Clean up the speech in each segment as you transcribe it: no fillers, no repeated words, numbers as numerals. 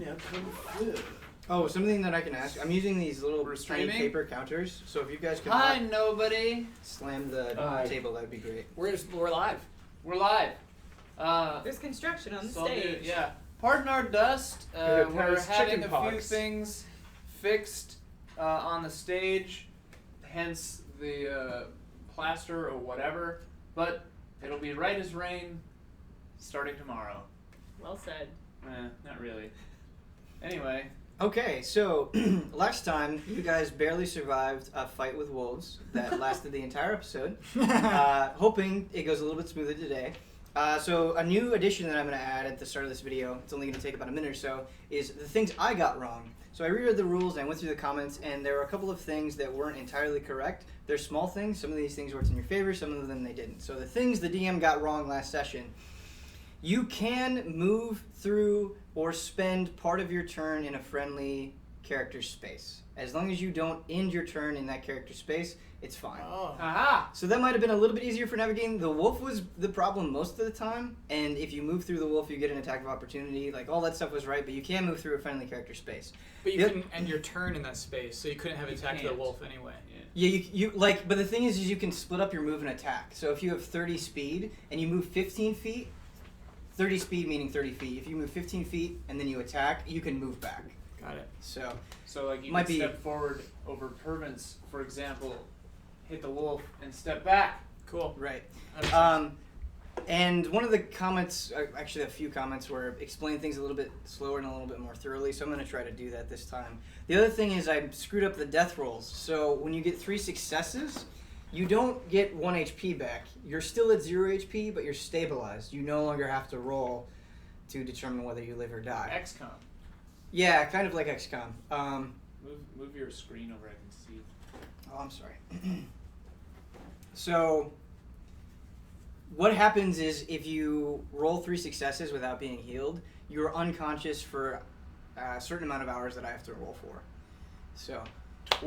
now Kung Fu. Oh, something that I can ask. I'm using these little We're tiny streaming? paper counters, so if you guys could Hi, nobody. slam the Hi. table, that'd be great. We're live. We're live. There's construction on the So, stage. yeah. Pardon our dust. It We're has having chicken a few pox. things fixed on the stage, hence the plaster or whatever. But it'll be right as rain starting tomorrow. Well said. Not really. Anyway. Okay, so last time you guys barely survived a fight with wolves that lasted the entire episode. Hoping it goes a little bit smoother today. So a new addition that I'm going to add at the start of this video, it's only going to take about a minute or so, is the things I got wrong. So I reread the rules and I went through the comments, and there were a couple of things that weren't entirely correct. They're small things. Some of these things worked in your favor, some of them they didn't. So the things the DM got wrong last session: you can move through or spend part of your turn in a friendly character space. As long as you don't end your turn in that character space, it's fine. Oh. Aha! So that might have been a little bit easier for navigating. The wolf was the problem most of the time, and if you move through the wolf, you get an attack of opportunity. Like, all that stuff was right, but you can move through a friendly character space. But you Yep. couldn't end your turn in that space, so you couldn't have You attacked the can't. wolf anyway. Yeah, you like, but the thing is you can split up your move and attack. So if you have 30 speed and you move 15 feet, 30 speed meaning 30 feet. If you move 15 feet and then you attack, you can move back. Got it. So So, like, you Might can be- step forward over Pervins, for example, hit the wolf, and step back. Cool. right. Understand. And one of the comments, actually a few comments, were explain things a little bit slower and a little bit more thoroughly, so I'm going to try to do that this time. The other thing is I screwed up the death rolls. So when you get 3 successes, you don't get 1 HP back. You're still at 0 HP, but you're stabilized. You no longer have to roll to determine whether you live or die. XCOM. Yeah, kind of like XCOM. Move your screen over, I can see. Oh, I'm sorry. So, what happens is if you roll 3 successes without being healed, you're unconscious for a certain amount of hours that I have to roll for. So,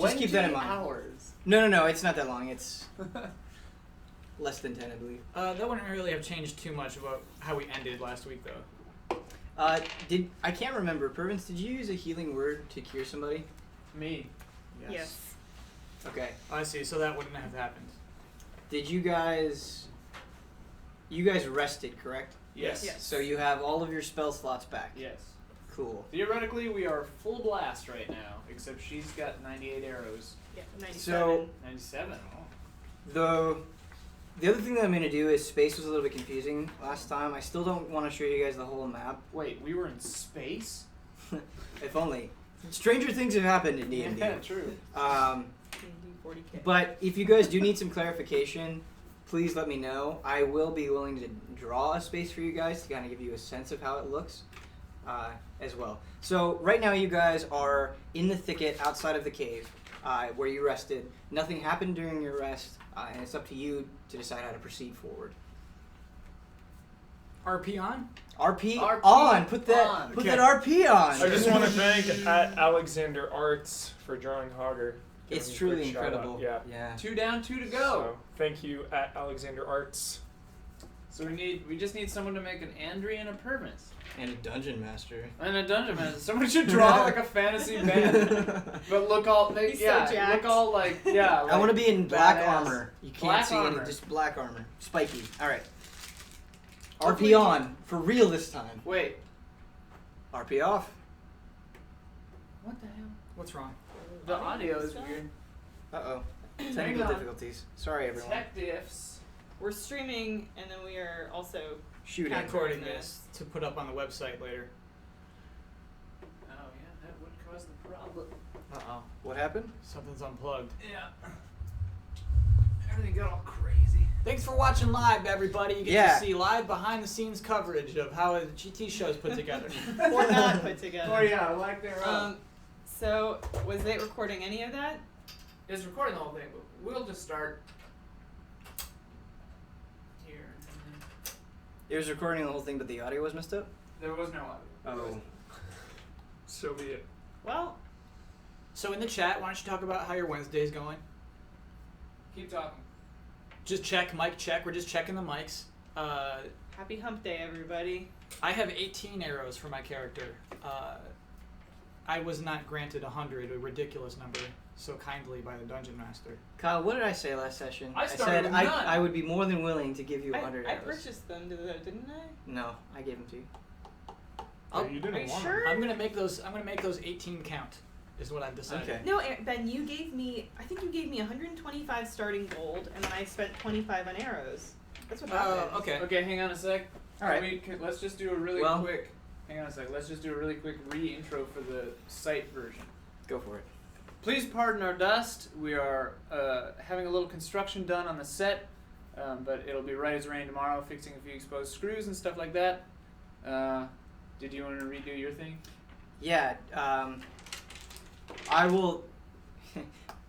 just keep that in 20 mind. hours. No, it's not that long. It's less than 10, I believe. That wouldn't really have changed too much about how we ended last week, though. I can't remember. Pervins, did you use a healing word to cure somebody? Me. Yes. Okay. I see, so that wouldn't have happened. Did you guys rested, correct? Yes. Yes. So you have all of your spell slots back. Yes. Cool. Theoretically, we are full blast right now, except she's got 98 arrows. Yeah, 97. So 97. the other thing that I'm going to do is space was a little bit confusing last time. I still don't want to show you guys the whole map. Wait, we were in space? If only. Stranger things have happened in D&D. Yeah, true. D&D 40K. But if you guys do need some clarification, please let me know. I will be willing to draw a space for you guys to kind of give you a sense of how it looks as well. So right now you guys are in the thicket outside of the cave where you rested. Nothing happened during your rest, and it's up to you to decide how to proceed forward. RP on? RP RP on. Put that on. Put Okay. that RP on. I just want to thank Alexander Arts for drawing Hogger. Give It's him a truly quick shout out. incredible. Yeah. Yeah. 2 down, 2 to go. So, thank you Alexander Arts. So we just need someone to make an Andri and a Pervins. And a dungeon master. And a dungeon master. Someone should draw like a fantasy band. But look all He's so jacked. look all like like I want to be in black badass. armor. You can't Black see armor. any, just black armor. Spiky. All right. Hopefully- RP on for real this time. Wait. RP off. What the hell? What's wrong? The audio is weird. Uh-oh. Hang Technical on. difficulties. Sorry, everyone. Tech diffs. We're streaming, and then we are also Shooting. Recording this to put up on the website later. Oh yeah, that would cause the problem. Uh-oh. What happened? Something's unplugged. Yeah. Everything got all crazy. Thanks for watching live, everybody. You get Yeah. to see live behind-the-scenes coverage of how a GT show is put together. or not put together. Oh yeah, I like their So was it recording any of that? It's recording the whole thing, but we'll just start here. And then It was recording the whole thing, but the audio was messed up? there was no audio. Oh. So be it. Well, So in the chat, why don't you talk about how your Wednesday's going? Keep talking. Just check, mic check. We're just checking the mics. happy hump day, everybody. I have 18 arrows for my character. I was not granted 100, a ridiculous number, so kindly by the dungeon master. Kyle, what did I say last session? I started said with none. I would be more than willing to give you 100 I arrows. purchased them, didn't I? No, I gave them to you. You didn't Are you want sure? I'm gonna make those 18 count. Is what I've decided. Okay. No, Ben, you gave me. I think you gave me 125 starting gold, and then I spent 25 on arrows. That's what happened. Okay. Okay, hang on a sec. All right. Let's just do a really Well- quick. Hang on a sec. Let's just do a really quick re-intro for the site version. Go for it. Please pardon our dust. We are having a little construction done on the set, but it'll be right as rain tomorrow, fixing a few exposed screws and stuff like that. Did you want to redo your thing? Yeah, I will.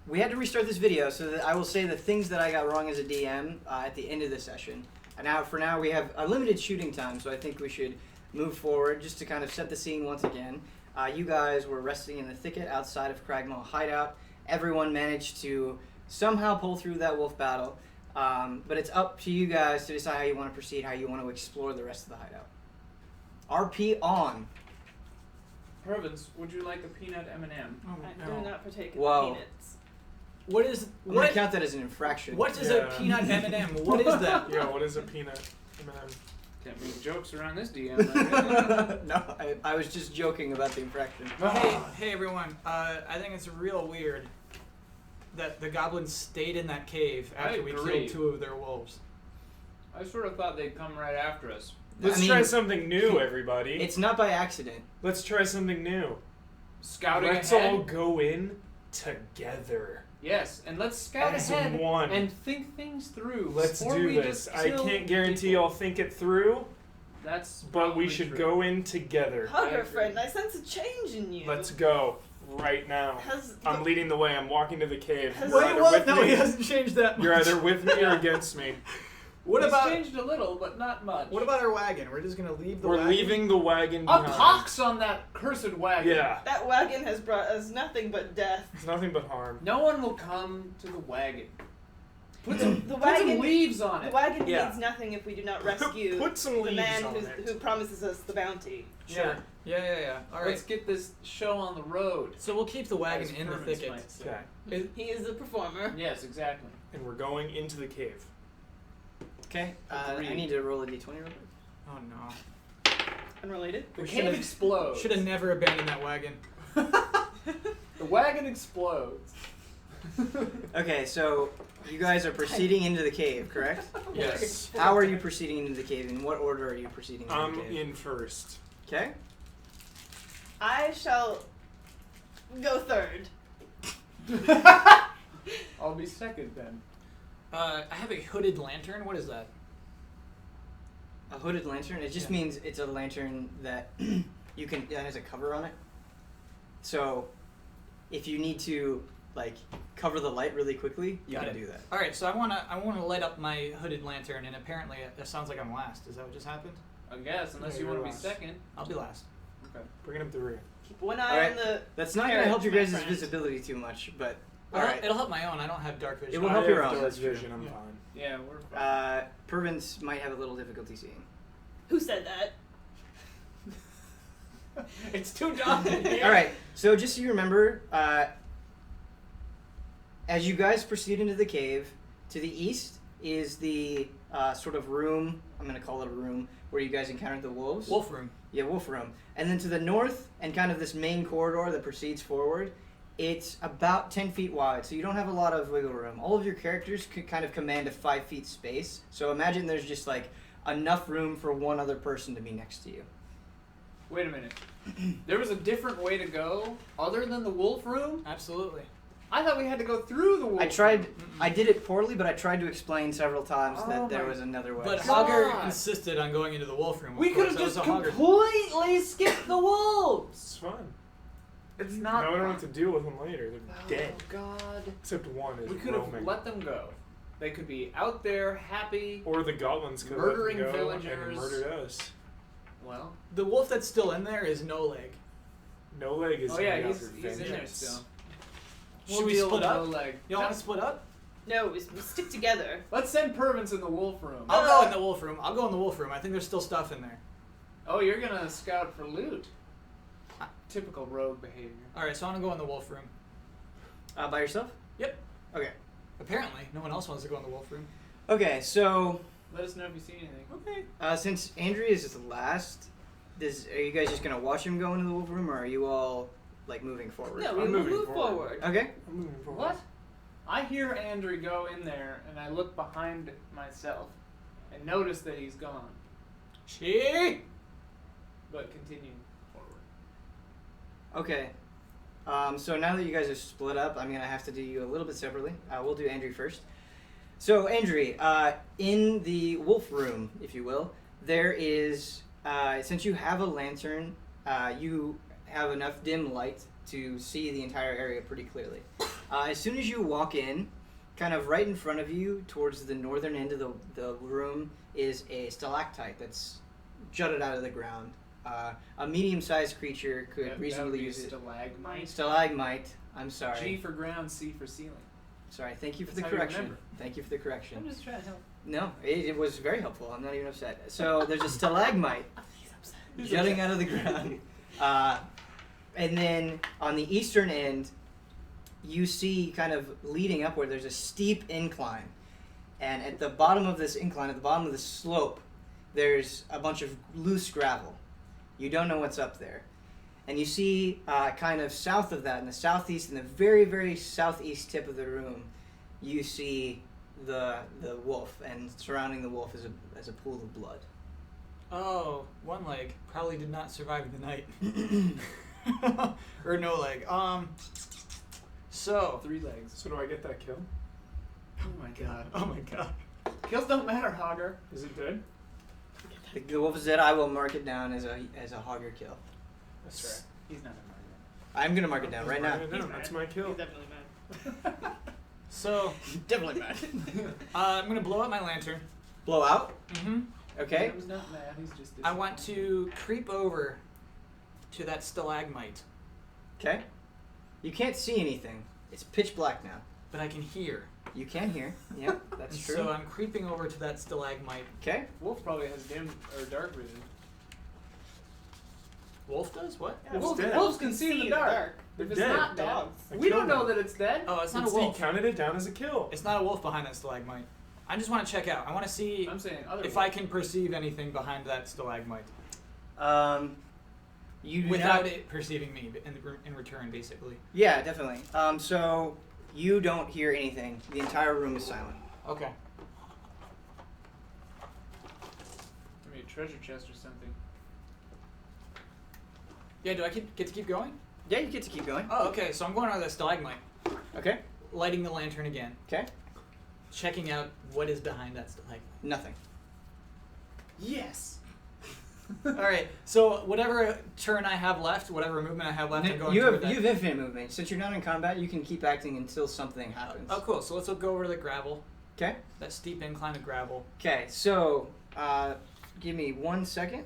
We had to restart this video, so that I will say the things that I got wrong as a DM at the end of the session. And now, for now, we have a limited shooting time, so I think we should move forward just to kind of set the scene once again. You guys were resting in the thicket outside of Cragmaw Hideout. Everyone managed to somehow pull through that wolf battle, but it's up to you guys to decide how you want to proceed, how you want to explore the rest of the hideout. RP on. Provence, would you like a peanut M&M? Oh, I no. do not partake in Whoa. peanuts. What is I'm going what? to count that as an infraction. What is Yeah. a peanut M&M? What is that? Yeah, what is a peanut M&M? Can't make jokes around this DM. Right? No, I was just joking about the infraction. Hey everyone. I think it's real weird that the goblins stayed in that cave I after we agree. killed 2 of their wolves. I sort of thought they'd come right after us. Let's I mean, try something new, everybody. It's not by accident. Let's try something new. Scouting Let's ahead. all go in together. Yes, and let's scout As ahead one. and think things through. Let's before do we this. just I kill can't guarantee people. I'll think it through, That's but we probably should true. go in together. Hugger, agree. friend, I sense a change in you. Let's go right now. Has I'm leading the way. I'm walking to the cave. Has- You're Wait, either what? with No, me- he hasn't changed that. You're much. either with me or against me. What It's about changed a little, but not much. what about our wagon? We're just gonna leave the We're wagon. leaving the wagon A behind. pox on that cursed wagon. Yeah. That wagon has brought us nothing but death. It's nothing but harm. No one will come to the wagon. Put some, The put some wagon- leaves on The it. wagon Yeah. means nothing if we do not rescue Put some the leaves man on who's, it. who promises us the bounty. Yeah. Yeah. All right. Let's get this show on the road. So we'll keep the wagon as in the Provence thicket. might say. Okay. He is the performer. Yes, exactly. And we're going into the cave. Okay, I Agreed. need to roll a d20 real quick. Oh no. Unrelated. The We cave should've- explodes. Should have never abandoned that wagon. The wagon explodes. Okay, so you guys are proceeding into the cave, correct? Yes. How are you proceeding into the cave? In what order are you proceeding into I'm the cave? in first. Okay. I shall go third. I'll be second then. I have a hooded lantern. What is that? A hooded lantern. It just Yeah. means it's a lantern that you can that has a cover on it. So, if you need to like cover the light really quickly, you Got can it. do that. All right. So I wanna light up my hooded lantern, and apparently that sounds like I'm last. Is that what just happened? I guess, unless Yeah, you you're want to be last. second. I'll be last. Okay. Bringing up the rear. Keep one eye Alright. on the. That's not going to Carriage, help your my guys' friend. visibility too much, but All all right. right. It'll help my own. I don't have dark vision. It will I help have your own, dark that's true. vision. I'm Yeah. fine. Yeah, we're fine. Purvins might have a little difficulty seeing. Who said that? It's too daunting. All right. So just so you remember, as you guys proceed into the cave, to the east is the sort of room. I'm going to call it a room where you guys encountered the wolves. Wolf room. Yeah, wolf room. And then to the north and kind of this main corridor that proceeds forward, it's about 10 feet wide, so you don't have a lot of wiggle room. All of your characters could kind of command a 5 feet space. So imagine there's just like enough room for one other person to be next to you. Wait a minute. There was a different way to go other than the wolf room? Absolutely. I thought we had to go through the wolf I tried. room. I did it poorly, but I tried to explain several times Oh that there my was another way. But God. Hogger insisted on going into the wolf room. of We could course. have That was just a Hogger thing. completely skipped the wolves. It's fun. It's not. Now we don't have to deal with them later. They're dead. Oh God. Except one is We could have roaming. let them go. They could be out there happy. Or the goblins could Murdering let them go and villagers. murdered us. Well. The wolf that's still in there is No Leg. No leg is Oh yeah, out he's for in there vengeance. still. Should we deal split with up? No leg. Y'all want to split up? No, we stick together. Let's send Purvins in the wolf room. I'll go in the wolf room. I'll go in the wolf room. I think there's still stuff in there. Oh, you're gonna scout for loot. typical rogue behavior. All right, so I want to go in the wolf room. By yourself? Yep. Okay. Apparently, no one else wants to go in the wolf room. Okay, so Let us know if you see anything. Okay. since Andrew is the last, are you guys just gonna watch him go into the wolf room, or are you all like moving forward? No, I'm we will moving move forward. forward. Okay. I'm moving forward. What? I hear Andrew go in there, and I look behind myself and notice that he's gone, She. but continue forward. Okay. So now that you guys are split up, I'm gonna have to do you a little bit separately. We'll do Andrew first. So Andrew, in the wolf room, if you will, there is since you have a lantern, you have enough dim light to see the entire area pretty clearly. As soon as you walk in, kind of right in front of you, towards the northern end of the room, is a stalactite that's jutted out of the ground. A medium-sized creature could That would reasonably be a use it. stalagmite. Stalagmite. I'm sorry. G for ground, C for ceiling. Sorry. Thank you for That's the how you correction. remember. Thank you for the correction. I'm just trying to help. No, it was very helpful. I'm not even upset. So there's a stalagmite jutting out of the ground. And then on the eastern end, you see kind of leading upward, there's a steep incline. And at the bottom of this incline, at the bottom of the slope, there's a bunch of loose gravel. You don't know what's up there. And you see kind of south of that, in the southeast, in the very, very southeast tip of the room, you see the wolf, and surrounding the wolf is a pool of blood. Oh, one leg probably did not survive the night. Or no leg. So. 3 legs. So do I get that kill? Oh my god. Oh my god. Kills don't matter, Hogger. Is it dead? The wolf is dead. I will mark it down as a hogger kill. That's right. He's not a I'm gonna mark it down right now. No, that's my kill. He's definitely mad. So. Definitely mad. I'm gonna blow out my lantern. Blow out. Mm-hmm. Okay. He's not mad. He's just. I want to creep over to that stalagmite, Okay. You can't see anything. It's pitch black now. but I can hear. You can hear. Yep, that's And true. So I'm creeping over to that stalagmite. Okay. Wolf probably has dim or dark vision. Wolf does what? Yeah, Wolf's dead. Wolves can see in the dark. They're If it's dead. not dead, Dogs. I we killed don't know them. that it's dead. Oh, it's not a He wolf. counted it down as a kill. It's not a wolf behind that stalagmite. I just want to check out. I want to see I'm saying other. if I can perceive anything behind that stalagmite You do without not, it perceiving me in return, basically. Yeah, definitely. So you don't hear anything. The entire room is silent. Okay. Maybe a treasure chest or something. Yeah, do I get to keep going? Yeah, you get to keep going. Oh, okay. So I'm going over that stalagmite, Okay. lighting the lantern again, Okay. checking out what is behind that stalagmite. Nothing. Yes. All right. So whatever turn I have left, whatever movement I have left, I'm going You toward have that. you have infinite movement. Since you're not in combat, you can keep acting until something happens. Oh, cool. So let's go over to the gravel. Okay. That steep incline of gravel. Okay. So, give me 1 second.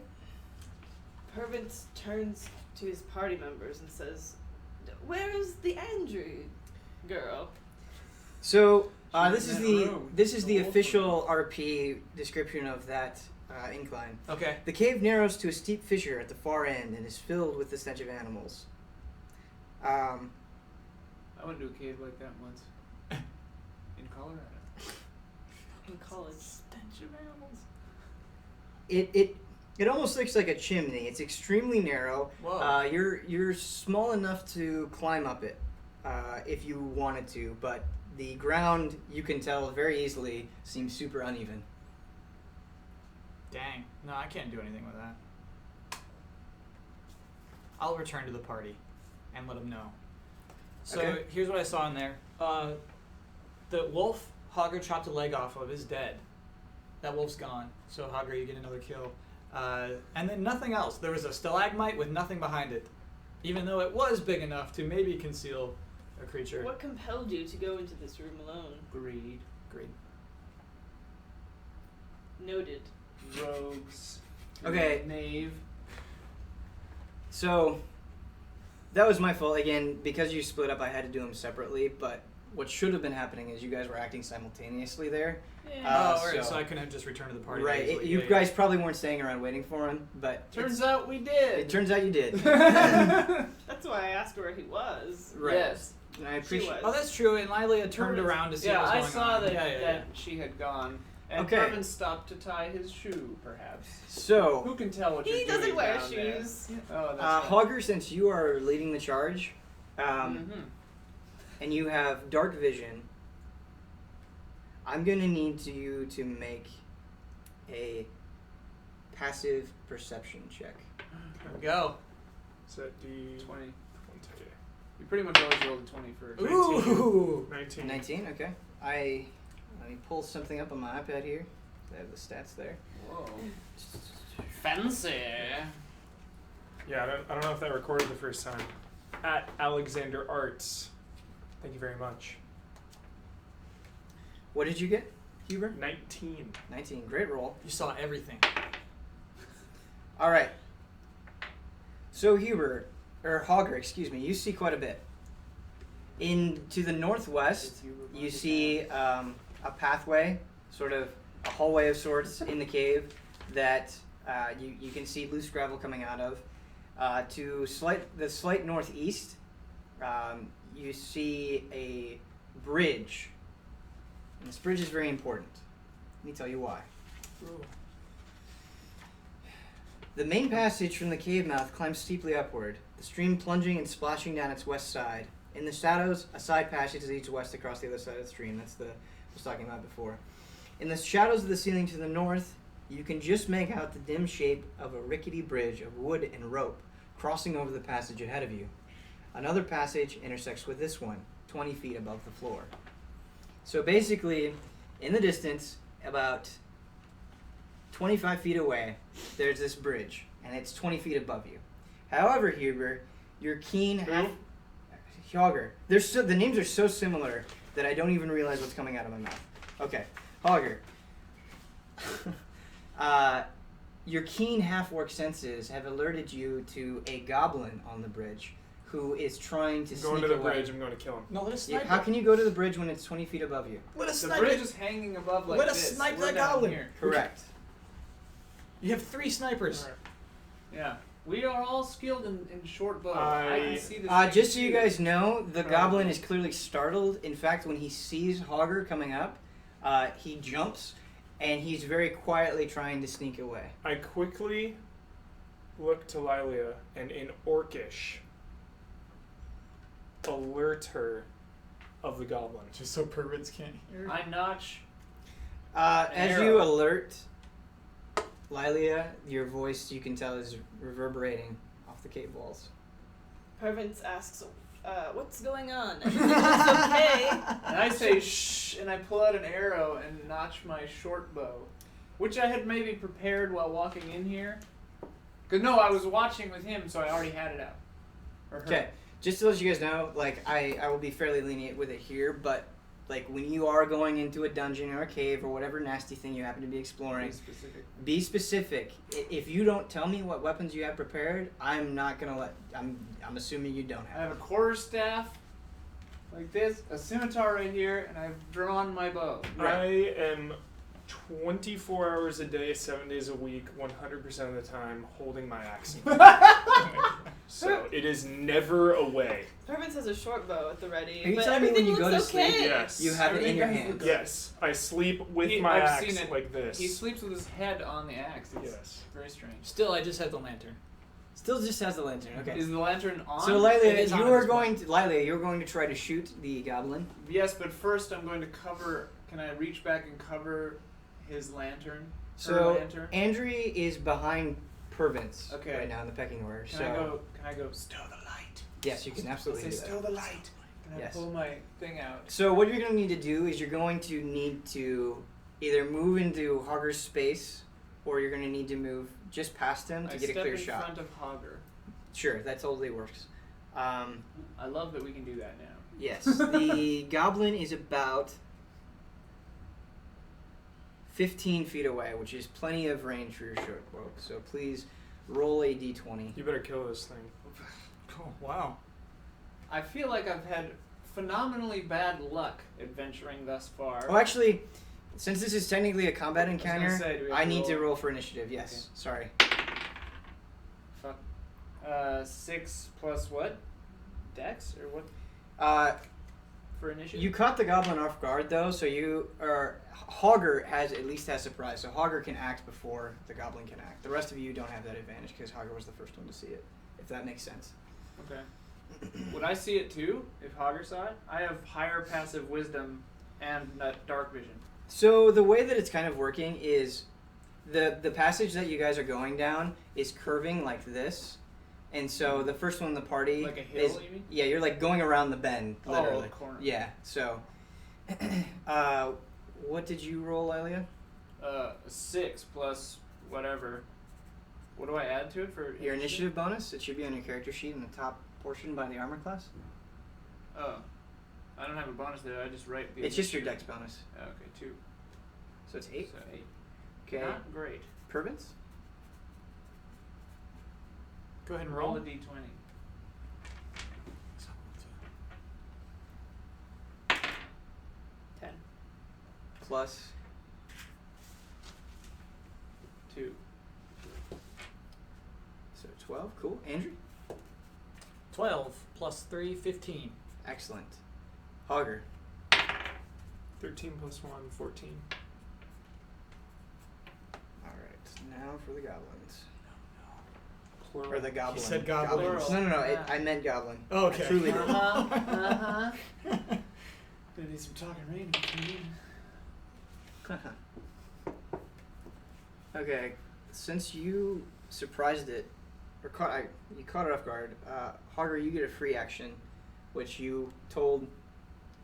Pervin turns to his party members and says, "Where is the Andrew girl?" So, this She's is in the that room. this is the The wolf official RP description of that incline. Okay. The cave narrows to a steep fissure at the far end and is filled with the stench of animals. I went to a cave like that once. In Colorado. In college. Stench of animals. It almost looks like a chimney. It's extremely narrow. Whoa. You're small enough to climb up it if you wanted to, but the ground, you can tell very easily, seems super uneven. Dang. No, I can't do anything with that. I'll return to the party and let them know. So Okay. here's what I saw in there. The wolf Hogger chopped a leg off of is dead. That wolf's gone. So Hogger, you get another kill. And then nothing else. There was a stalagmite with nothing behind it. Even though it was big enough to maybe conceal a creature. What compelled you to go into this room alone? Greed. Great. Noted. Rogues. Okay. Knave. So, that was my fault. Again, because you split up, I had to do them separately, but what should have been happening is you guys were acting simultaneously there. Yeah. Oh, right. so- So I couldn't have just returned to the party. Right. easily. You Yeah, guys probably weren't staying around waiting for him, but Turns out we did. it turns out you did. That's why I asked where he was. Right. Yes. And I She appreciate. was. Oh, that's true. And Lilia turned Purvis- around to see yeah, what was I going saw on. that, Yeah, yeah, that she had gone. And Okay. Purvis stopped to tie his shoe, perhaps. So, Who can tell what He you're doesn't doing wear down there? shoes. Oh, that's right. Hogger, since you are leading the charge, Mhm. and you have dark vision, I'm gonna need you to make a passive perception check. There we go. Is that D 20. 20? You pretty much always rolled a 20 for. Ooh. 19. 19. Okay. Let me pull something up on my iPad here. I have the stats there. Whoa. Fancy. Yeah, I don't know if that recorded the first time. At Alexander Arts. Thank you very much. What did you get, Huber? 19. 19. Great roll. You saw everything. All right. So Hogger, excuse me, you see quite a bit. To the northwest, you see a pathway, sort of a hallway of sorts in the cave that you can see loose gravel coming out of. To the slight northeast, you see a bridge. And this bridge is very important. Let me tell you why. Ooh. The main passage from the cave mouth climbs steeply upward, the stream plunging and splashing down its west side. In the shadows, a side passage leads west across the other side of the stream. That's the I was talking about before. In the shadows of the ceiling to the north, you can just make out the dim shape of a rickety bridge of wood and rope crossing over the passage ahead of you. Another passage intersects with this one, 20 feet above the floor. So basically, in the distance, about 25 feet away, there's this bridge, and it's 20 feet above you. However, Huber, your keen Hogger. The names are so similar that I don't even realize what's coming out of my mouth. Okay, Hogger. Your keen half-orc senses have alerted you to a goblin on the bridge who is trying to I'm sneak going to the away. bridge. I'm going to kill him. No, let us Yeah, snipe how it. can you go to the bridge when it's 20 feet above you? Let us The snipe bridge it. is hanging above like Let us this. snipe We're that down goblin. here. Correct. You have 3 snipers. Alright. Yeah. We are all skilled in short bow. I- I can see this. Just so you guys know, the Probably. goblin is clearly startled. In fact, when he sees Hogger coming up, he jumps, and he's very quietly trying to sneak away. I quickly look to Lilia and in Orcish alert her of the goblin. Just so perverts can't hear. I notch. As you alert Lilia, your voice, you can tell, is reverberating off the cave walls. Pervins asks, what's going on? Everything looks okay. And I say shh, and I pull out an arrow and notch my short bow, which I had maybe prepared while walking in here. Cause no, I was watching with him, so I already had it out. Or her. Okay, just to let you guys know, like, I will be fairly lenient with it here, but, like, when you are going into a dungeon or a cave or whatever nasty thing you happen to be exploring, Be specific. be specific. If you don't tell me what weapons you have prepared, I'm not gonna I'm assuming you don't I have have. a quarterstaff, like this, a scimitar right here, and I've drawn my bow. I am 24 hours a day, 7 days a week, 100% of the time holding my axe. So it is never away. Pervins has a short bow at the ready. Are you but telling me when everything you go looks to okay. sleep, Yes. You have it in your hand. Yes, I sleep with He- my I've axe seen it. like this. He sleeps with his head on the axe. It's Yes. very strange. Still, I just have the lantern. Still just has the lantern. Okay. Is the lantern on? So It Lilia, is on you at are this going to you're going to try to shoot the goblin. Yes, but first I'm going to cover. Can I reach back and cover his lantern? Her So lantern? Andri is behind Pervins Okay. right now in the pecking order. Can so I go? Stow the light. yes, you can absolutely Say do that. stow the light. Can Yes. I pull my thing out? So what you're going to need to do is you're going to need to either move into Hogger's space, or you're going to need to move just past him to I get a step clear in shot. front of Hogger. Sure, that totally works. I love that we can do that now. Yes, the goblin is about 15 feet away, which is plenty of range for your short bow. So please roll a d20. You better kill this thing. Oh, wow. I feel like I've had phenomenally bad luck adventuring thus far. Oh, actually, since this is technically a combat gonna encounter, say, do we have I to need to roll? roll for initiative. Yes. Sorry. Fuck. 6 plus what? Dex or what for initiative? You caught the goblin off guard though, so Hogger at least has surprise. So Hogger can act before the goblin can act. The rest of you don't have that advantage because Hogger was the first one to see it. If that makes sense. Okay. Would I see it too if Hogger saw it? I have higher passive wisdom and dark vision. So the way that it's kind of working is the passage that you guys are going down is curving like this. And so the first one in the party Like a hill, is, you mean? yeah, you're like going around the bend, literally. Oh, corner. Yeah. So what did you roll, Ilya? 6 plus whatever. What do I add to it for Your initiative bonus? It should be on your character sheet in the top portion by the armor class. Oh. I don't have a bonus there. I just write the It's just your initiative. dex bonus. Okay, 2. So it's 8. So 8. Okay. Not great. Purvins? Go ahead and Roll roll. a d20. 10. Plus 2. so 12. Cool. Andrew? 12 plus 3, 15. Excellent. Hogger? 13 plus 1, 14. Alright. Now for the goblins. Plural. Or the goblin. He said goblin. Goblins. Plural. No, Yeah. I meant goblin. Oh, okay. I truly did. Gonna need some talking rain. Okay, since you surprised it, or you caught it off guard, Hogger, you get a free action, which you told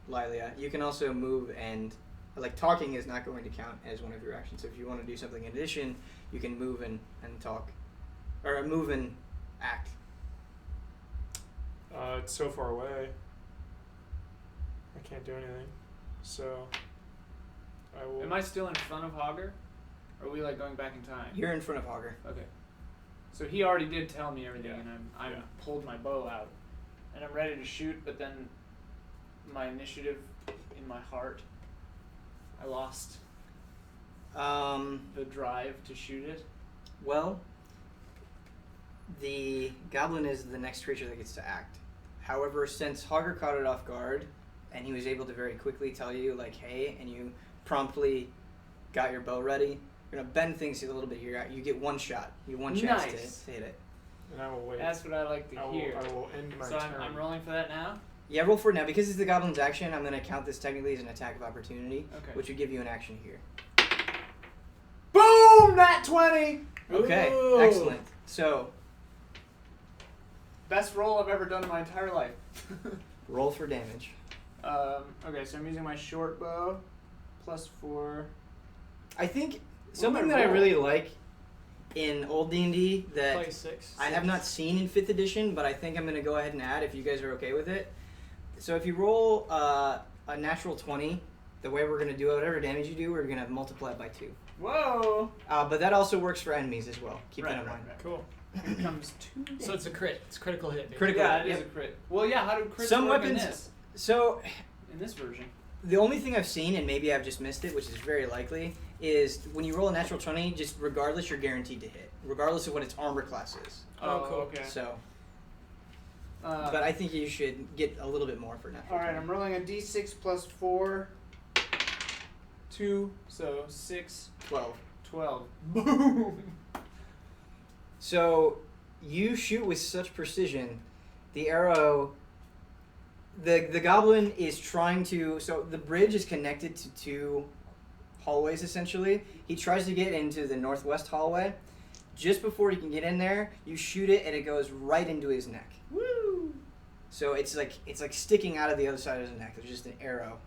Lilia. You can also move and, like, talking is not going to count as one of your actions. So if you want to do something in addition, you can move and talk, or move and act. It's so far away. I can't do anything. So I will. Am I still in front of Hogger? Or are we like going back in time? You're in front of Hogger. Okay. So he already did tell me everything, Yeah. and I'm Yeah. pulled my bow out, and I'm ready to shoot. But then my initiative in my heart, I lost the drive to shoot it. Well, the goblin is the next creature that gets to act. However, since Hogger caught it off guard, and he was able to very quickly tell you, like, hey, and you promptly got your bow ready, you're going to bend things a little bit here. You get one shot. You get one chance Nice. to hit it. And I will wait. That's what I like to hear. I will end my So turn. I'm rolling for that now. Yeah, roll for it now. Because it's the goblin's action, I'm going to count this technically as an attack of opportunity, Okay. which would give you an action here. Boom! Nat 20. Okay, Ooh. excellent. So, Best roll I've ever done in my entire life. roll for damage. Okay, so I'm using my short bow, +4. I think What something am I that I roll? really like in old D&D that Play 6. I have not seen in 5th edition, but I think I'm going to go ahead and add if you guys are okay with it. So if you roll a natural 20, the way we're going to do it, whatever damage you do, we're going to multiply it by 2. Whoa! But that also works for enemies as well. Keep that in mind. Cool. Here comes 2. So it's a crit. It's a critical hit. Baby. Critical. Yeah, it is Yep. a crit. Well, yeah. How do crits Some work in weapons- this? So In this version. the only thing I've seen, and maybe I've just missed it, which is very likely, is when you roll a natural 20, just regardless, you're guaranteed to hit, regardless of what its armor class is. Oh, cool. Okay. So, Uh, but I think you should get a little bit more for natural all right, 20. I'm rolling a d6 +4. 2, so 6, 12. 12. Boom! So you shoot with such precision, the arrow. The goblin is trying to. So the bridge is connected to 2 hallways essentially. He tries to get into the northwest hallway. Just before he can get in there, you shoot it and it goes right into his neck. Woo! So it's like sticking out of the other side of his neck. There's just an arrow.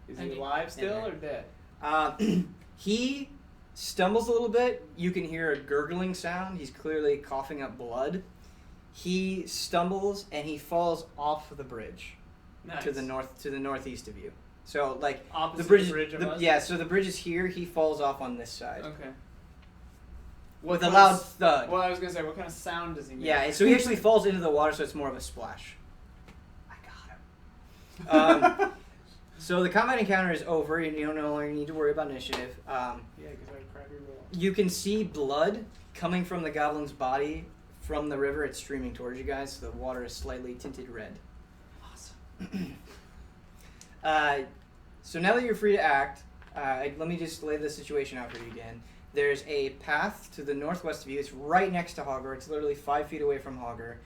Is And he he- alive still there. or dead? He stumbles a little bit. You can hear a gurgling sound. He's clearly coughing up blood. He stumbles and he falls off the bridge Nice. to the northeast of you. So like Opposite the bridge, of us? yeah. So the bridge is here. He falls off on this side Okay. with a kind loud of thud. Well, I was gonna say, what kind of sound does he make? Yeah. So he actually falls into the water. So it's more of a splash. I got him. So the combat encounter is over. You don't no longer need to worry about initiative. Yeah, because I crappy roll. You can see blood coming from the goblin's body from the river. It's streaming towards you guys. The water is slightly tinted red. Awesome. So now that you're free to act, let me just lay the situation out for you again. There's a path to the northwest of you. It's right next to Hogger. It's literally 5 feet away from Hogger.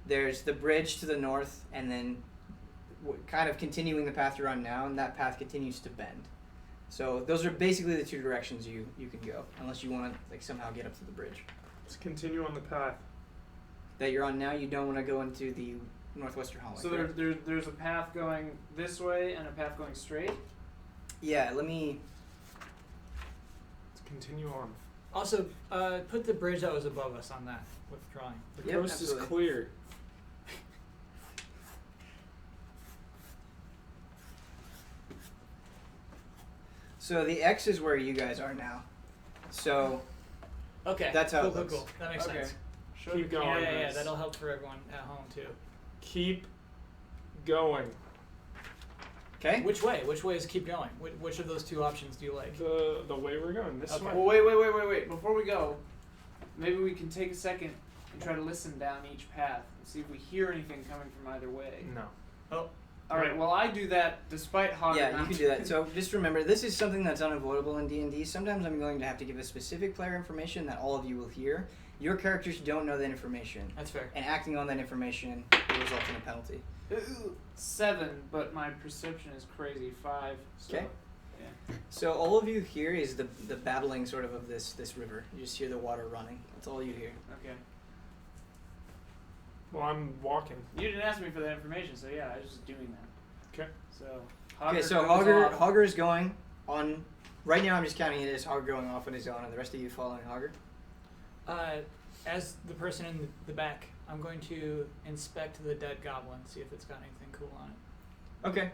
There's the bridge to the north, and then kind of continuing the path you're on now, and that path continues to bend. So those are basically the two directions you can go, unless you want to like somehow get up to the bridge. Let's continue on the path. That you're on now, you don't want to go into the northwestern hallway. So correct? there's a path going this way and a path going straight. Yeah, let me... Let's continue on. Also, put the bridge that was above us on that with drawing. The Yep, coast absolutely. is clear. So the X is where you guys are now. So Okay. That's how cool, it cool, looks. cool. That makes Okay. sense. Show Keep the going. camera. Yeah, nice. that'll help for everyone at home too. Keep going. okay. Which way? Which way is keep going? Which of those two options do you like? The way we're going. This Okay. way. Well, wait. Before we go, maybe we can take a second and try to listen down each path and see if we hear anything coming from either way. No. All right. Well, I do that despite Hogger. Yeah, you not can do that. So just remember, this is something that's unavoidable in D&D. Sometimes I'm going to have to give a specific player information that all of you will hear. Your characters don't know that information, That's fair. and acting on that information will result in a penalty. 7, but my perception is crazy. 5. So, Okay. Yeah. So all of you hear is the babbling sort of this river. You just hear the water running. That's all you hear. Okay. Well, I'm walking. You didn't ask me for that information, so yeah, I was just doing that. Okay. So. Okay, so goes off. Hogger is going on. Right now, I'm just counting it as Hogger going off on his own, and the rest of you following Hogger. As the person in the back, I'm going to inspect the dead goblin, see if it's got anything cool on it. Okay.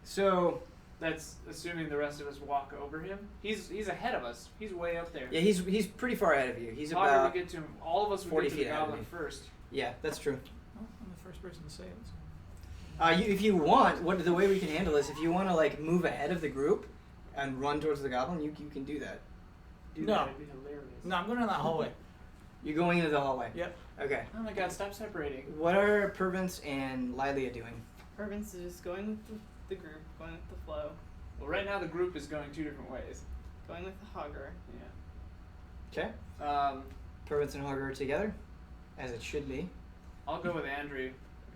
So That's assuming the rest of us walk over him. He's ahead of us. He's way up there. yeah, he's pretty far ahead of you. He's Hogger about would get to him. All of us would 40 get to the feet ahead of goblin me. first. yeah, that's true. Oh, I'm the first person to say it. So. If you want, the way we can handle this, if you want to like move ahead of the group and run towards the goblin, you can do that. Dude, No. that'd be hilarious. No, I'm going down that hallway. You're going into the hallway. Yep. Okay. Oh my god, stop separating. What are Pervance and Lilia doing? Pervance is just going with the group, going with the flow, Well, right now the group is going 2 different ways. going with the Hogger. Yeah. Okay. Pervance and Hogger are together, as it should be. I'll go with Andrew. It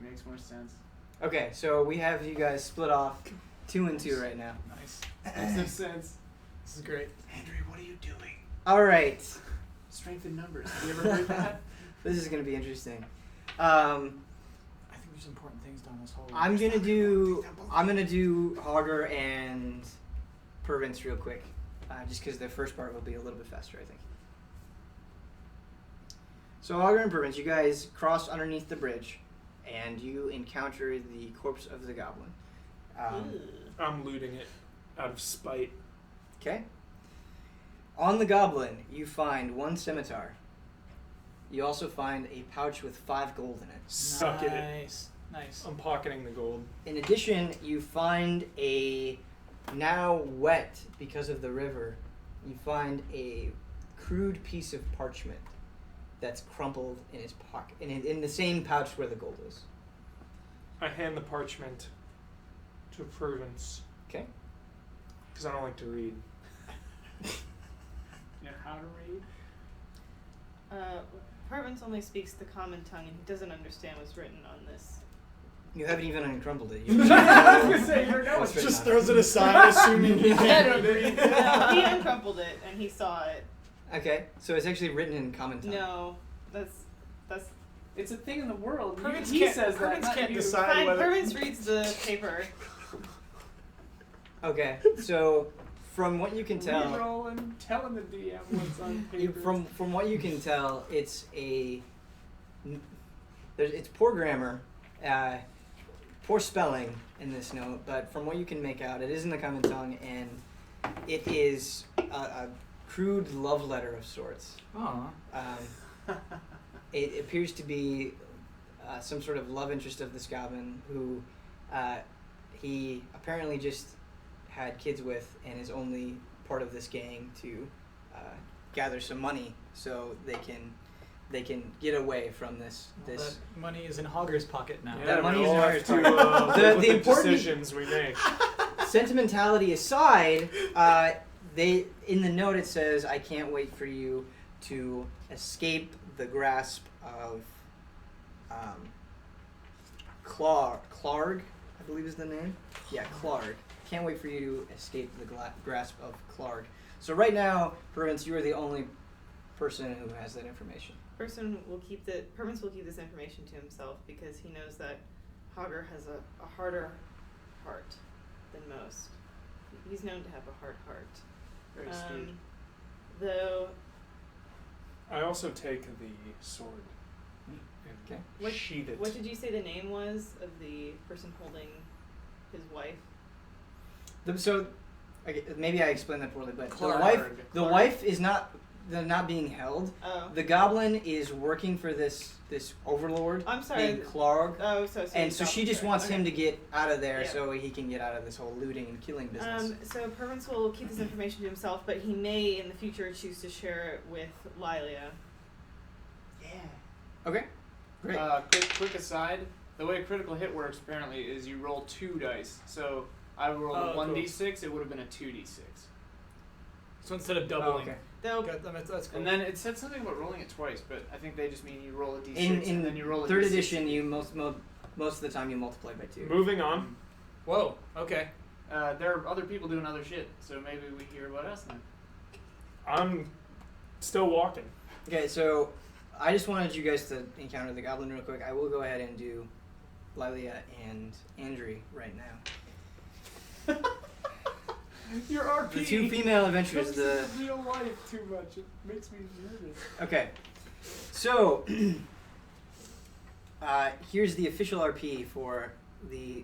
makes more sense. Okay, so we have you guys split off 2 and 2 right now. Nice. Makes no sense. This is great. Andrew, what are you doing? All right. Strength in numbers. Have you ever heard that? This is gonna be interesting. I think there's important things down this hallway. I'm gonna do Hogger and Pervance real quick, just because the first part will be a little bit faster, I think. So Hogger and Pervance, you guys cross underneath the bridge, and you encounter the corpse of the goblin. I'm looting it out of spite. Okay. On the goblin, you find 1 scimitar. You also find a pouch with 5 gold in it. Suck it. Nice. Nice. I'm pocketing the gold. In addition, you find a, now wet because of the river, you find a crude piece of parchment that's crumpled in his pocket, in the same pouch where the gold is. I hand the parchment to Prudence. Okay. Because I don't like to read. You know how to read? Pervance only speaks the common tongue, and he doesn't understand what's written on this. You haven't even uncrumpled it. I was gonna say, you're What's written Just on throws it aside, assuming he I can't don't read read. it. No, he uncrumpled it, and he saw it. Okay, so it's actually written in common tongue. No, that's. It's a thing in the world. Pervance He can't- says that. Pervance Not can't you. decide. Fine, whether- Pervance reads the paper. Okay, so from what you can tell, Rerolling, telling the DM what's on paper. from what you can tell, it's poor grammar, poor spelling in this note, but from what you can make out, it is in the common tongue, and it is a crude love letter of sorts. Aw. It appears to be some sort of love interest of this goblin who he apparently just had kids with and is only part of this gang to gather some money so they can get away from this. That money is in Hogger's pocket now. Yeah, That we money's all in have our to pocket. The live with the important- decisions we make. Sentimentality aside, in the note it says, "I can't wait for you to escape the grasp of Clarg, I believe is the name. Yeah, Clarg. Can't wait for you to escape the grasp of Clarg." So right now, Provence, you are the only person who has that information. Purvis will keep this information to himself because he knows that Hogger has a harder heart than most. He's known to have a hard heart. Very astute. Though, I also take the sword Okay. and sheath it. what did you say the name was of the person holding his wife? Maybe I explained that poorly, but Clarg. the wife is not being held. Oh. The goblin is working for this overlord I'm sorry. named Clarg. Oh, so And so she just wants him to get out of there Yeah. so he can get out of this whole looting and killing business. So Purvis will keep this information to himself, but he may in the future choose to share it with Lilia. Okay, great. Quick aside, the way critical hit works apparently is you roll 2 dice. So I rolled Oh, a cool. 1d6, it would have been a 2d6. So instead of Oh, doubling. okay. Though That's cool. And then it said something about rolling it twice, but I think they just mean you roll a d6 In and then you roll a 3rd d6. edition, you most of the time you multiply by 2. Moving on. Whoa, okay. There are other people doing other shit, so maybe we hear about us then. I'm still walking. Okay, so I just wanted you guys to encounter the goblin real quick. I will go ahead and do Lilia and Andrew right now. Your RP The 2 female adventurers. The real life too much. It makes me nervous. Okay, so here's the official RP for the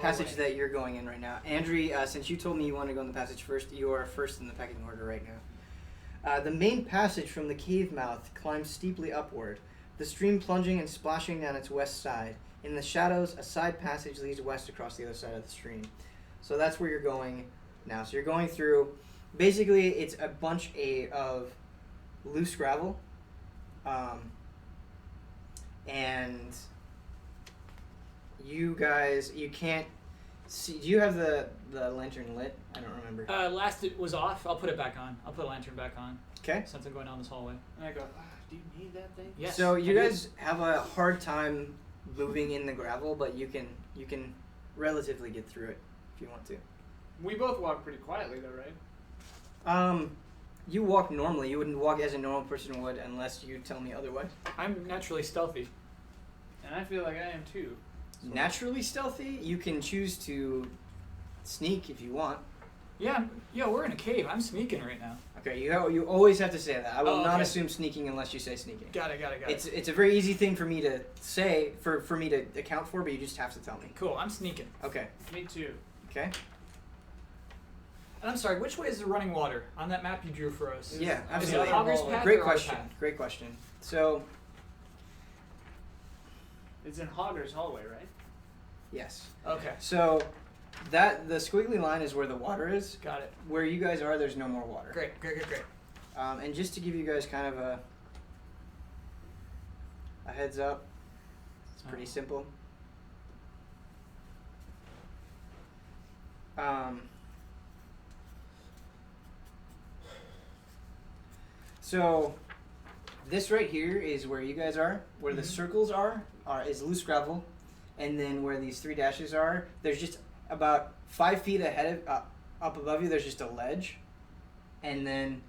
passage that you're going in right now. Andrew, since you told me you want to go in the passage first, you are first in the pecking order right now. The main passage from the cave mouth climbs steeply upward, the stream plunging and splashing down its west side. In the shadows, a side passage leads west across the other side of the stream. So that's where you're going now. So you're going through, basically it's a bunch of loose gravel, and you guys, you can't see. Do you have the lantern lit? I don't remember. Last it was off. I'll put it back on. I'll put a lantern back on Okay. since I'm going down this hallway. And I go, do you need that thing? Yes. So you I do. guys have a hard time moving in the gravel, but you can relatively get through it if you want to. We both walk pretty quietly though, right? You walk normally. You wouldn't walk as a normal person would unless you tell me otherwise. I'm naturally stealthy. And I feel like I am too. So- Naturally stealthy. You can choose to sneak if you want. Yeah, we're in a cave. I'm sneaking right now. Okay, you always have to say that. I will Oh, not okay. assume sneaking unless you say sneaking. Got it. It's a very easy thing for me to say, for me to account for, but you just have to tell me. Cool, I'm sneaking. Okay. Me too. Okay. And I'm sorry, which way is the running water on that map you drew for us? Yeah, Is it absolutely. Hogger's path Great or our question. path? Great question. So, It's in Hogger's hallway, right? yes. Okay, So, the squiggly line is where the water is. got it. Where you guys are, there's no more water. Great. And just to give you guys kind of a heads up, it's pretty simple. So this right here is where you guys are. Where the circles are is loose gravel, and then where these 3 dashes are, there's just about 5 feet ahead of up above you. There's just a ledge, and then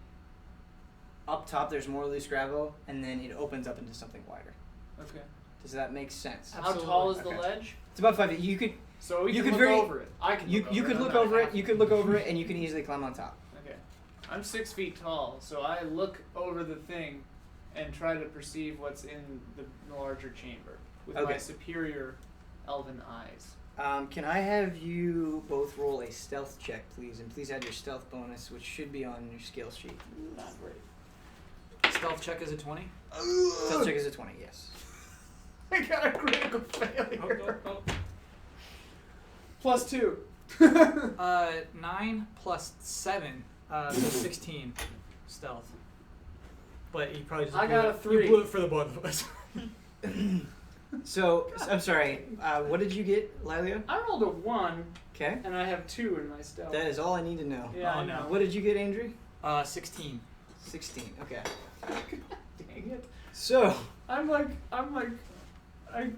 up top there's more loose gravel, and then it opens up into something wider. Okay. Does that make sense? Absolutely. How tall is Okay. the ledge? It's about 5 feet. You could So we You can could look very- over it. I can you look you over could it. look I'm not over it. half- You could look over it, and you can easily climb on top. Okay. I'm 6 feet tall, so I look over the thing and try to perceive what's in the larger chamber with my Okay. superior elven eyes. Can I have you both roll a stealth check, please, and please add your stealth bonus, which should be on your skill sheet. Not great. Stealth check is a 20. Stealth check is a 20. Yes. I got a critical failure. +2. 9 plus 7, so 16 stealth. But you probably just I blew got it. a 3. You blew it for the both of us. So, I'm sorry. What did you get, Lilia? I rolled a 1, Okay. and I have 2 in my stealth. That is all I need to know. Yeah, Oh, I no. know. What did you get, Andrew? 16. 16. Okay. Dang it. So, I'm like, I.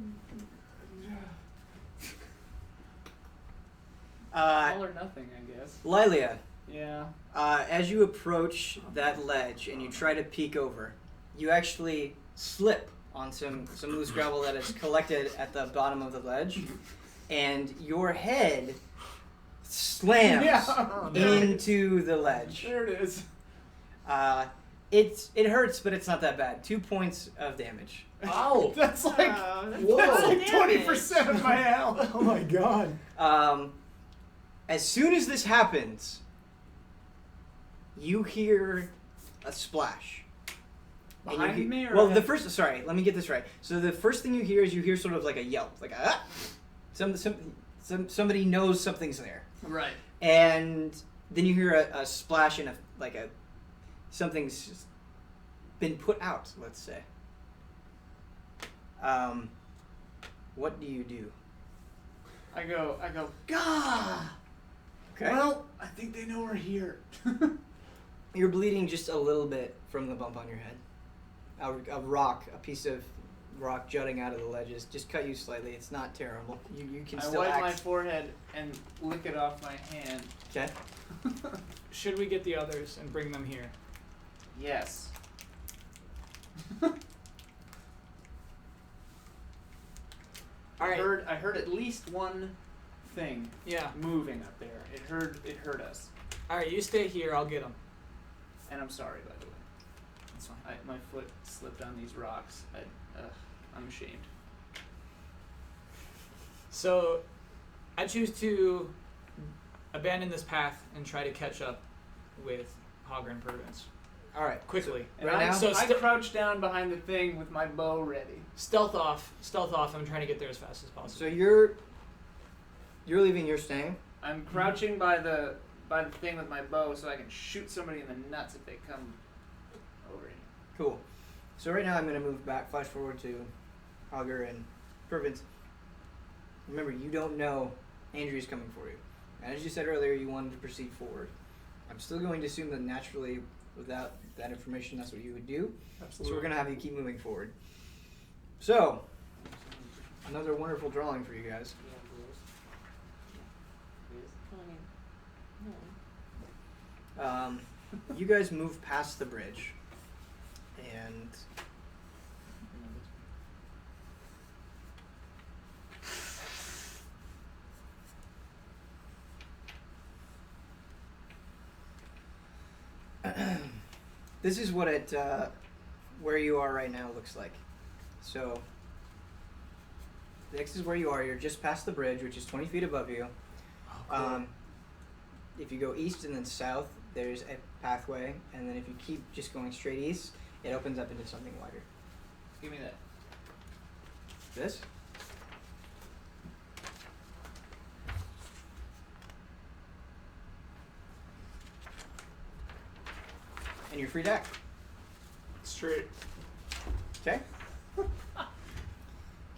All or nothing, I guess. Lilia, Yeah. as you approach that ledge and you try to peek over, you actually slip on some loose gravel that is collected at the bottom of the ledge, and your head slams Yeah. into the ledge. There it is. It hurts, but it's not that bad. 2 points of damage. Ow! That's like Oh, that's Whoa. a lot that's of like damage. 20% of my health. Oh my god. As soon as this happens, you hear a splash. And you Behind hear- me or well, ahead? sorry, let me get this right. So the first thing you hear is you hear sort of like a yelp, like a somebody knows something's there, Right. and then you hear a splash and something's just been put out. Let's say. What do you do? I go, Gah! Okay. Well, I think they know we're here. You're bleeding just a little bit from the bump on your head. A piece of rock jutting out of the ledges, just cut you slightly. It's not terrible. You can I still wipe act. my forehead and lick it off my hand. Okay. Should we get the others and bring them here? Yes. Alright. I heard at least one thing Yeah. moving up there. It hurt us. Alright, you stay here, I'll get them. And I'm sorry, by the way. That's fine. My foot slipped on these rocks. I'm ashamed. So, I choose to abandon this path and try to catch up with Hogger and Prudence. All right. Quickly. And Right now? So I crouched down behind the thing with my bow ready. Stealth off. I'm trying to get there as fast as possible. So you're leaving. You're staying. I'm crouching by the thing with my bow so I can shoot somebody in the nuts if they come over here. Cool. So right now I'm gonna move back, flash forward to Hogger and Prudence. Remember, you don't know Andrew's coming for you. And as you said earlier, you wanted to proceed forward. I'm still going to assume that naturally, without that information, that's what you would do. Absolutely. So we're going to have you keep moving forward. So, another wonderful drawing for you guys. You guys move past the bridge, and this is what it where you are right now looks like. So next is where you are. You're just past the bridge, which is 20 feet above you. If you go east and then south, there's a pathway, and then if you keep just going straight east, it opens up into something wider. Give me that. This? And you're free to act. Straight. Okay?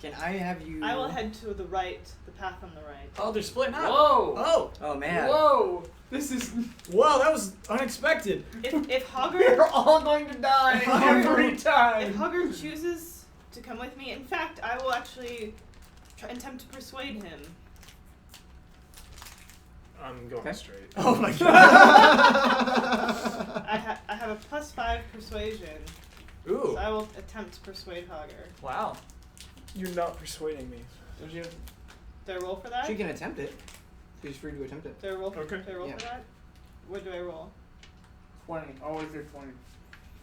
Can I have you... I will head to the right, the path on the right. Oh, they're splitting up. Whoa! Oh! Oh, man. Whoa! This is. Whoa, that was unexpected. If We're Hogger all going to die every if time. Hogger chooses to come with me, in fact, I will actually attempt to persuade him. I'm going Okay. straight. Oh my god. I have a +5 persuasion, Ooh. so I will attempt to persuade Hogger. Wow. You're not persuading me. Don't you? Do I roll for that? She can attempt it. She's free to attempt it. Do I roll? Okay. Do I roll Yeah. for that? What do I roll? 20. Always do 20.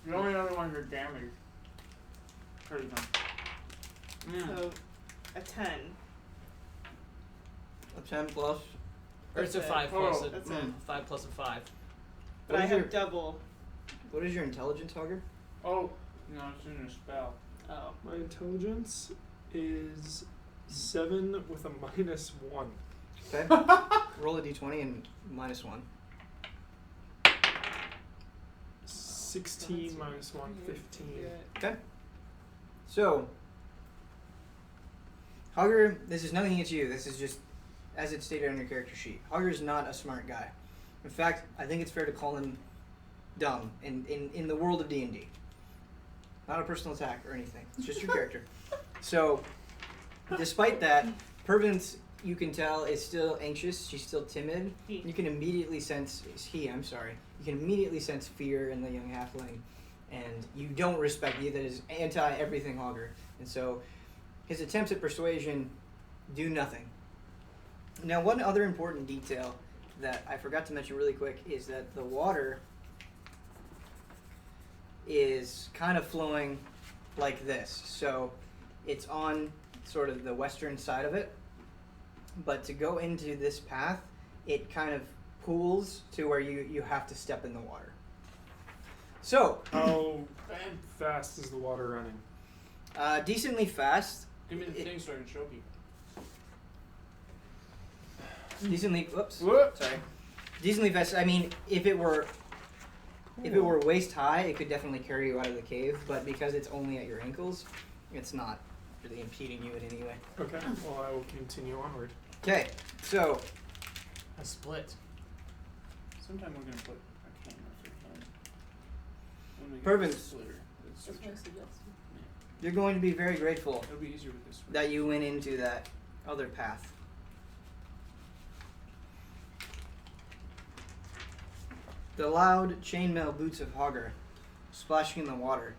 The only other ones are damage. Pretty much. So, a 10. A 10 plus. Or it's a That's it. 5 plus Oh, a that's it. 5 plus a 5. But What I is have your- double. What is your intelligence, Hogger? Oh, no, it's in a spell. Oh. My intelligence is 7 with a -1. Okay. Roll a d20 and -1. 16 minus 1, 15. Okay. So, Hogger, this is nothing against you. This is just as it's stated on your character sheet. Hogger is not a smart guy. In fact, I think it's fair to call him dumb in the world of D&D. Not a personal attack or anything. It's just your character. So, despite that, Pervins, you can tell, is still anxious. She's still timid. You can immediately sense... I'm sorry. You can immediately sense fear in the young halfling. And you don't respect you. That is anti-everything Hogger. And so, his attempts at persuasion do nothing. Now, one other important detail that I forgot to mention really quick is that the water is kind of flowing like this. So it's on sort of the western side of it, but to go into this path, it kind of pools to where you have to step in the water. So, How fast is the water running? decently fast. Give me the thing so I can show people. Decently, whoops, Whoop. sorry. Decently fast. I mean, if it were waist high, it could definitely carry you out of the cave. But because it's only at your ankles, it's not really impeding you in any way. Okay, well, I will continue onward. Okay, so A split. Sometime we're gonna put a camera for him. When we get Pervin. the splitter. It's That's so my cheap. suggestion. you're going to be very grateful It'll be easier with this one. that you went into that other path. The loud chainmail boots of Hogger splashing in the water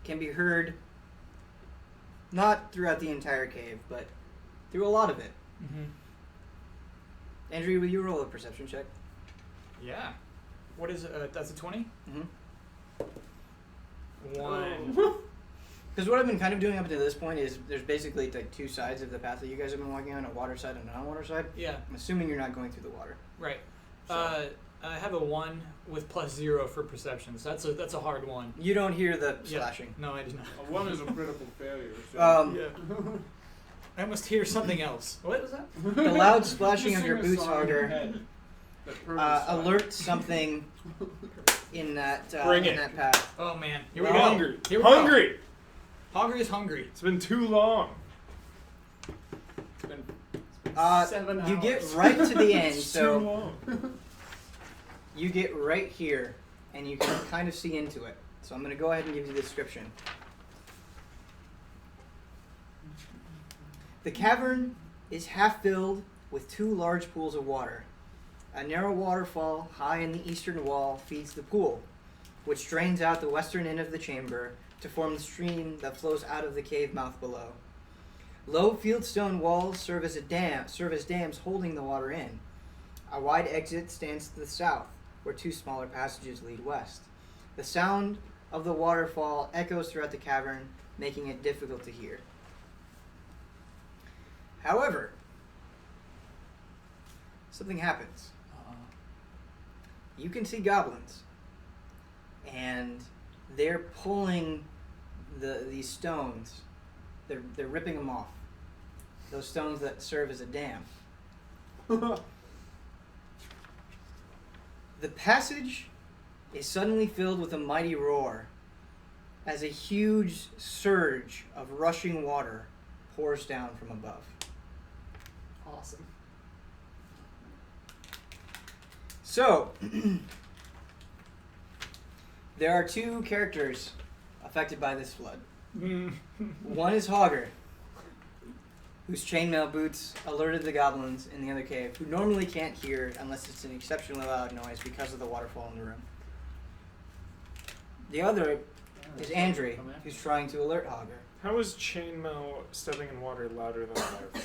can be heard not throughout the entire cave, but through a lot of it. Mm-hmm. Andrew, will you roll a perception check? Yeah. What is it? That's a 20? Mm-hmm. 1. Because what I've been kind of doing up to this point is there's basically like two sides of the path that you guys have been walking on, a water side and a non-water side. Yeah, I'm assuming you're not going through the water. right. So. I have a 1 with +0 for perception, so that's a hard one. You don't hear the Yeah. splashing. No, I do not. A 1 is a critical failure. So. Yeah. I must hear something else. What was that? The loud splashing Just of your sing a boots, song in your Hogger, head that Pervin's song. alert something in that Bring in it. that path. Oh man, here we We're go. Hungry. Here we Hungry! go. Hogger is hungry. It's been too long. It's been 7 hours. You get right to the end, It's so too long. you get right here, and you can kind of see into it. So I'm going to go ahead and give you the description. The cavern is half filled with two large pools of water. A narrow waterfall high in the eastern wall feeds the pool, which drains out the western end of the chamber to form the stream that flows out of the cave mouth below. Low fieldstone walls serve as dams holding the water in. A wide exit stands to the south, where two smaller passages lead west. The sound of the waterfall echoes throughout the cavern, making it difficult to hear. However, something happens. You can see goblins, and they're pulling these stones. They're ripping them off. Those stones that serve as a dam. The passage is suddenly filled with a mighty roar as a huge surge of rushing water pours down from above. Awesome. So, there are two characters affected by this flood. One is Hogger, whose chainmail boots alerted the goblins in the other cave, who normally can't hear unless it's an exceptionally loud noise because of the waterfall in the room. The other is Andre, who's trying to alert Hogger. How is chainmail stepping in water louder than a waterfall?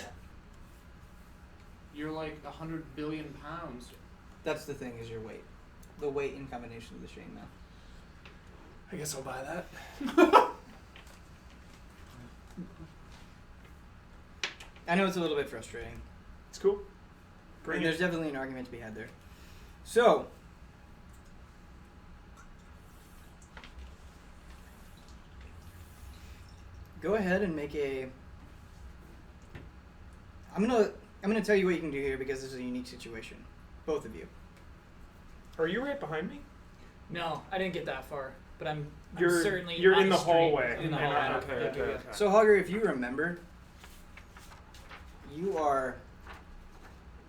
You're like 100 billion pounds. That's the thing, is your weight. The weight in combination with the chainmail. I guess I'll buy that. I know it's a little bit frustrating. It's cool. And Bring there's it. definitely an argument to be had there. So, go ahead and make a... I'm gonna I'm going to tell you what you can do here because this is a unique situation. Both of you. Are you right behind me? No, I didn't get that far, but I'm You're certainly you're on in the street. hallway. In the And hallway. okay, Yeah, okay, yeah, yeah. okay. So, Hogger, if you remember, you are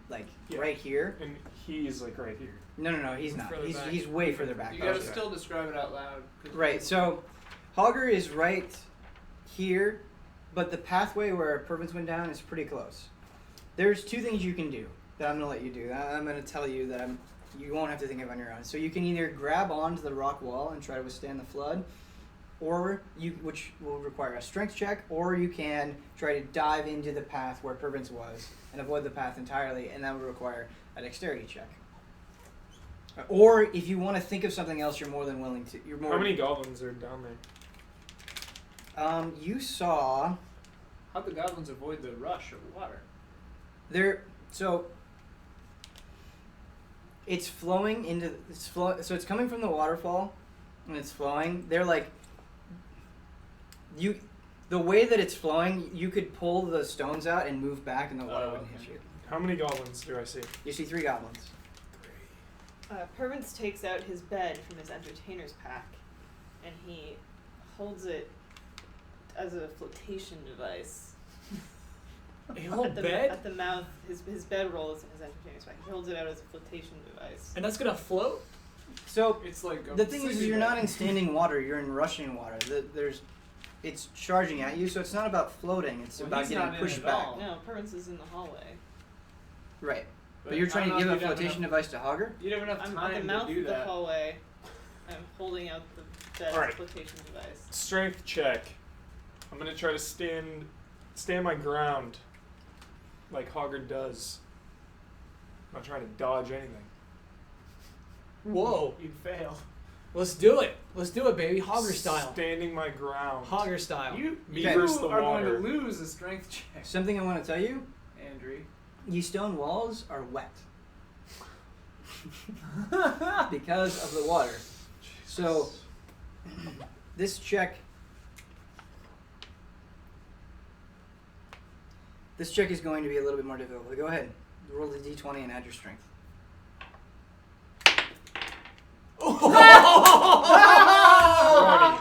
like Yeah. right here. And he's like right here. No, he's not. Further back. He's way further back. You gotta Okay. still describe it out loud. 'cause Right, so Hogger is right here, but the pathway where Purvis went down is pretty close. There's two things you can do that I'm going to let you do. I'm going to tell you that you won't have to think of on your own. So you can either grab onto the rock wall and try to withstand the flood, or which will require a strength check, or you can try to dive into the path where Purvis was and avoid the path entirely, and that would require a dexterity check. Or if you want to think of something else, you're more than willing to. How many goblins are down there? You saw How'd the goblins avoid the rush of water? there. So it's flowing into. So it's coming from the waterfall, and it's flowing. They're like you. The way that it's flowing, you could pull the stones out and move back, and the water wouldn't hit you. How many goblins do I see? You see 3 goblins. Purvis takes out his bed from his entertainer's pack, and he holds it as a flotation device. A whole at the, bed? At the mouth, his bedroll is in his entertainer's pack. He holds it out as a flotation device. And that's gonna float? So It's like a the thing is, sleeping you're bag. not in standing water. You're in rushing water. It's charging at you, so it's not about floating. It's Well, about he's getting not in pushed at back. all. No, Purvis is in the hallway. Right. But you're trying to I don't give know a if you'd have flotation enough- device to Hogger? You'd have enough I'm time at the mouth to do of the that. hallway. I'm holding out the bed Alright. flotation device. Strength check. I'm gonna try to stand my ground like Hogger does. I'm not trying to dodge anything. Whoa. You'd fail. Let's do it. Let's do it, baby. Hogger style. Standing my ground. Hogger style. You Okay. versus the are water. going to lose a strength check, Something I want to tell you, Andrew. these stone walls are wet. Because of the water. So, this check is going to be a little bit more difficult. But go ahead. Roll the d20 and add your strength.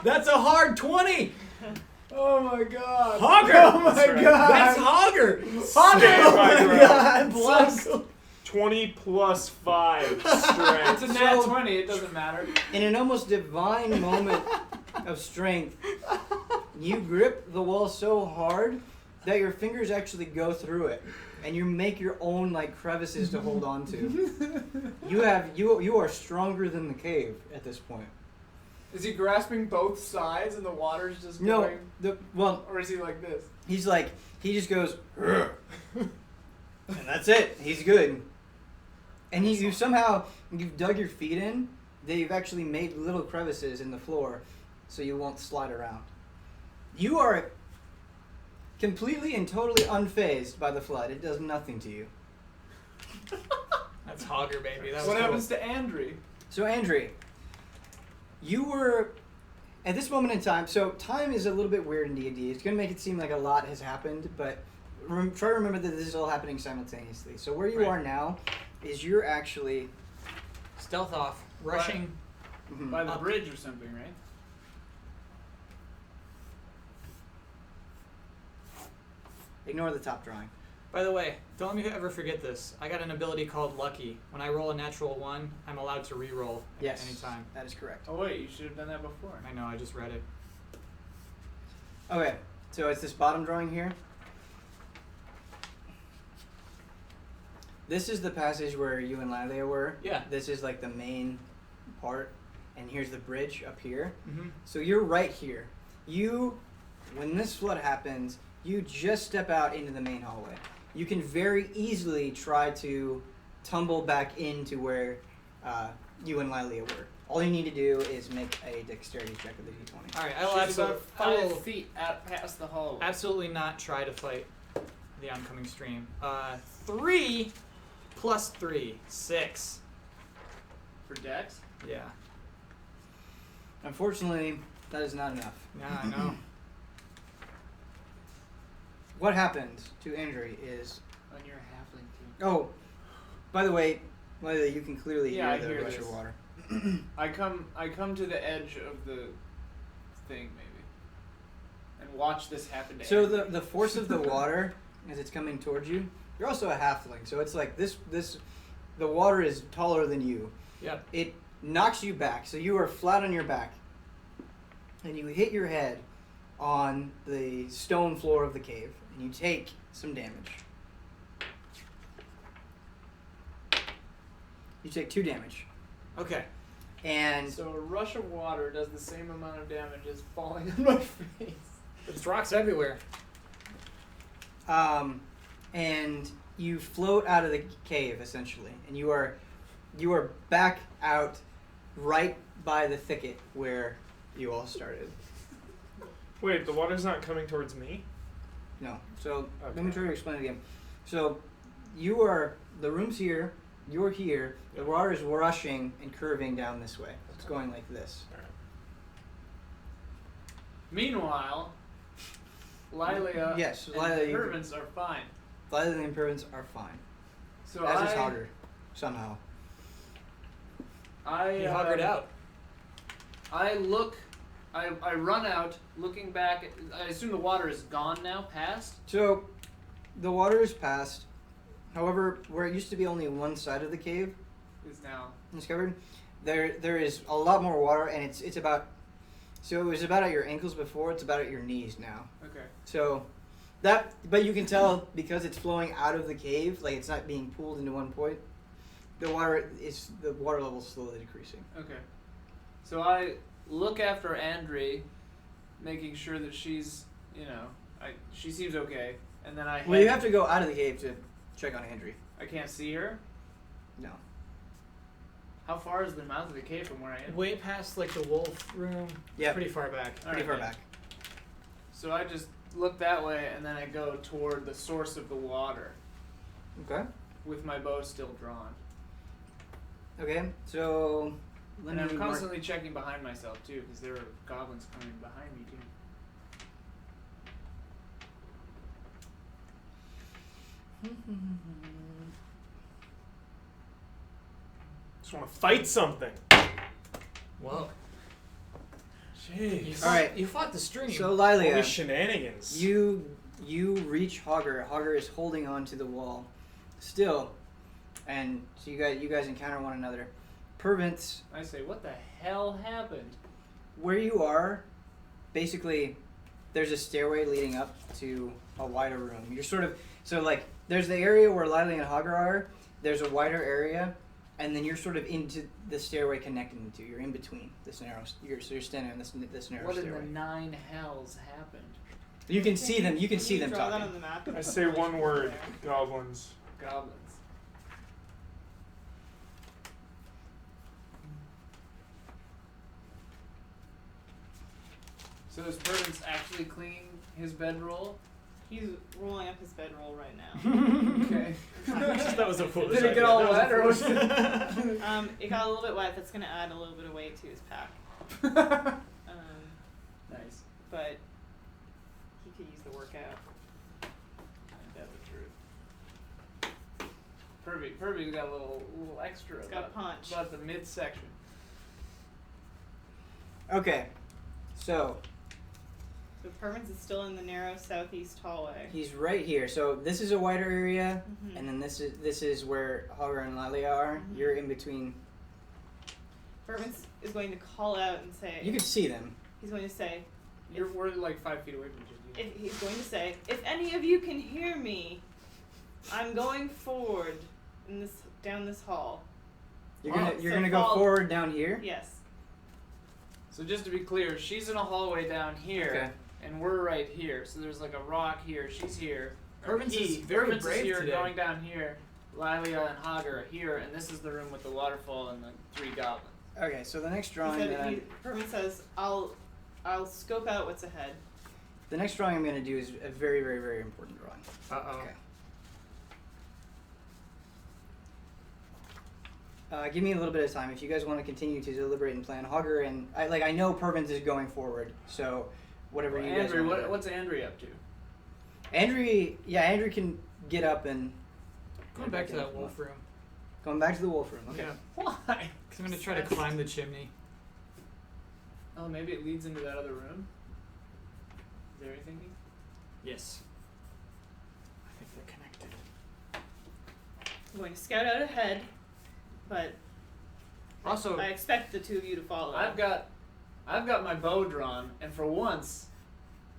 That's a hard 20. Oh my god. Hogger. Oh my That's right. god. That's Hogger. Stand my ground. Plus, 20 plus 5 it's strength. a nat So- 20. It doesn't matter. In an almost divine moment of strength, you grip the wall so hard that your fingers actually go through it, and you make your own like crevices to hold on to. You are stronger than the cave at this point. Is he grasping both sides and the water's just No, going? Or is he like this? he just goes, "Ugh." And that's it. He's good. And you've dug your feet in. They've actually made little crevices in the floor, so you won't slide around. You are completely and totally unfazed by the flood. It does nothing to you. That's Hogger, baby. That was What cool. happens to Andrew? So, Andre, you were at this moment in time. So, time is a little bit weird in D&D. It's going to make it seem like a lot has happened, but try to remember that this is all happening simultaneously. So, where you Right. are now is you're actually Stealth off. Rushing. By the Up. bridge or something, right? Ignore the top drawing. By the way, don't let me ever forget this. I got an ability called Lucky. When I roll a natural 1, I'm allowed to re-roll at Yes, any time. that is correct. Oh wait, you should have done that before. I know, I just read it. Okay, so it's this bottom drawing here. This is the passage where you and Lilia were. Yeah. This is like the main part, and here's the bridge up here. Mm-hmm. So you're right here. When this flood happens, you just step out into the main hallway. You can very easily try to tumble back into where you and Lilia were. All you need to do is make a dexterity check with a d20. All right, I She's will, about I 5 will feet out past the hallway. absolutely not try to fight the oncoming stream. 3 plus 3, 6. For Dex? Yeah. Unfortunately, that is not enough. Yeah, I know. What happened to Andrew is On your halfling too. Oh, by the way, you can clearly Yeah, hear I the hear rush this. of water. I come to the edge of the thing maybe, and watch this happen to. So Andrew. the force of the water as it's coming towards you. You're also a halfling, so it's like this. The water is taller than you. Yep. It knocks you back, so you are flat on your back, and you hit your head on the stone floor of the cave, and you take some damage. You take 2 damage, Okay. and So a rush of water does the same amount of damage as falling on my face. There's rocks everywhere. and you float out of the cave essentially, and you are back out right by the thicket where you all started. Wait, the water's not coming towards me? No, so let me Okay. try to explain it again. So the room's here, you're here, the water is rushing and curving down this way. It's going like this. Alright. Meanwhile, Lilia Yes, and Lilia, the servants are fine. Lilia and the improvements are fine. So As is Hogger, somehow. He hoggered out. I run out, looking back. I assume the water is gone now, past? So, the water is past. However, where it used to be only one side of the cave Is now. discovered, there is a lot more water, and it's about. So it was about at your ankles before. It's about at your knees now. Okay. So, but you can tell because it's flowing out of the cave, like it's not being pulled into one point. The water level is slowly decreasing. Okay. So I look after Andri, making sure that she's, she seems okay, and then I. Well, you have to go out of the cave to check on Andrew. I can't see her. No. How far is the mouth of the cave from where I am? Way past like the wolf room. Yeah. Pretty far back. Pretty far back. So I just look that way, and then I go toward the source of the water, Okay. with my bow still drawn. Okay. So. Let And me I'm mark- constantly checking behind myself too, because there are goblins coming behind me too. Just want to fight something. Whoa. Jeez. You fought, All right. You fought the stream. So All Lilia, these shenanigans. you reach Hogger. Hogger is holding on to the wall, still, and so you guys encounter one another. Pervents, I say, what the hell happened? where you are, basically, there's a stairway leading up to a wider room. You're sort of like there's the area where Lilia and Hogger are. There's a wider area, and then you're sort of into the stairway connecting the two. You're in between this narrow. You're standing on this narrow What in stairway. the 9 hells happened? You can see them. You can see you them draw that talking. on the map? I say one word, goblins. Goblins. So is Perkins actually cleaning his bedroll? He's rolling up his bedroll right now. Okay. That was a foolish Did it get idea. all That was a wet, or was foolish- It got a little bit wet. That's going to add a little bit of weight to his pack. Nice. But he could use the workout. That was true. Purvy's got a little extra. It's got a punch. About the midsection. Okay, so So Permins is still in the narrow southeast hallway. he's right here. So this is a wider area, Mhm. and then this is where Hogger and Lilia are. Mhm. You're in between. Permins is going to call out and say. You can see them. He's going to say. We're like 5 feet away from you. If he's going to say, if any of you can hear me, I'm going forward down this hall. You're Wow. gonna So gonna go fall- forward down here. Yes. So just to be clear, she's in a hallway down here, Okay. and we're right here. So there's like a rock here. She's here. Or Perkins he- is very Perkins brave here, today. going down here. Lilia and Hogger are here, and this is the room with the waterfall and the 3 goblins. Okay, so the next He drawing said, Permins says, I'll scope out what's ahead. the next drawing I'm gonna do is a very, very, very important drawing. Uh-oh. Okay. Give me a little bit of time if you guys want to continue to deliberate and plan. Hogger and I know Pervins is going forward, so whatever you guys Andrew, want. what's Andrew up to? Andrew can get up and Going back to that wolf room. going back to the wolf room. Okay. Yeah. Why? Because I'm going to try to climb the chimney. Oh, maybe it leads into that other room? Is there anything? Yes. I think they're connected. I'm going to scout out ahead, but Also, I expect the two of you to follow. I've got my bow drawn, and for once,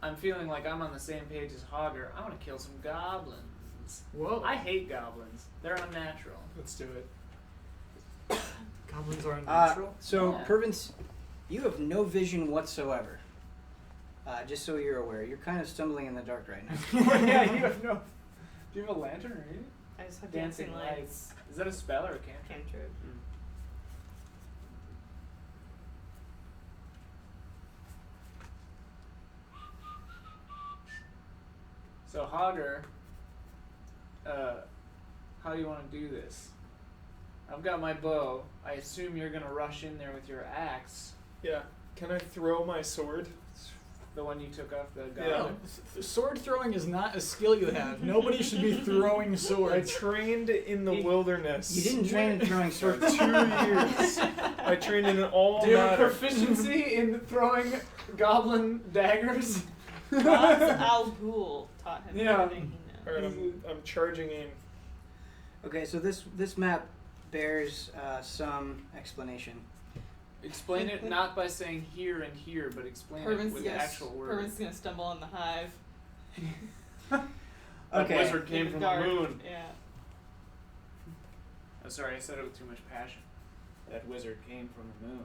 I'm feeling like I'm on the same page as Hogger. I want to kill some goblins. whoa. I hate goblins. They're unnatural. Let's do it. Goblins are unnatural. So, Yeah. Purvins, you have no vision whatsoever. Just so you're aware, you're kind of stumbling in the dark right now. Yeah, you have no. Do you have a lantern or anything? I just have Dancing dancing lights. Is that a spell or a cantrip? Cantrip. So Hogger, how do you want to do this? I've got my bow. I assume you're gonna rush in there with your axe, Yeah. Can I throw my sword? the one you took off the Yeah. goblin. Sword throwing is not a skill you have. Nobody should be throwing I swords. trained in the wilderness. You didn't train in throwing for swords. 2 years. I trained in all Do you have matters. proficiency in throwing goblin daggers? Al Ghul taught him Yeah. everything he knows. Alright, I'm charging in. Okay, so this map bears some explanation. Explain it not by saying here and here, but explain it with actual words. Herman's gonna stumble on the hive. That Okay. wizard came In from the dark. the moon. Yeah. Oh, sorry, I said it with too much passion. That wizard came from the moon.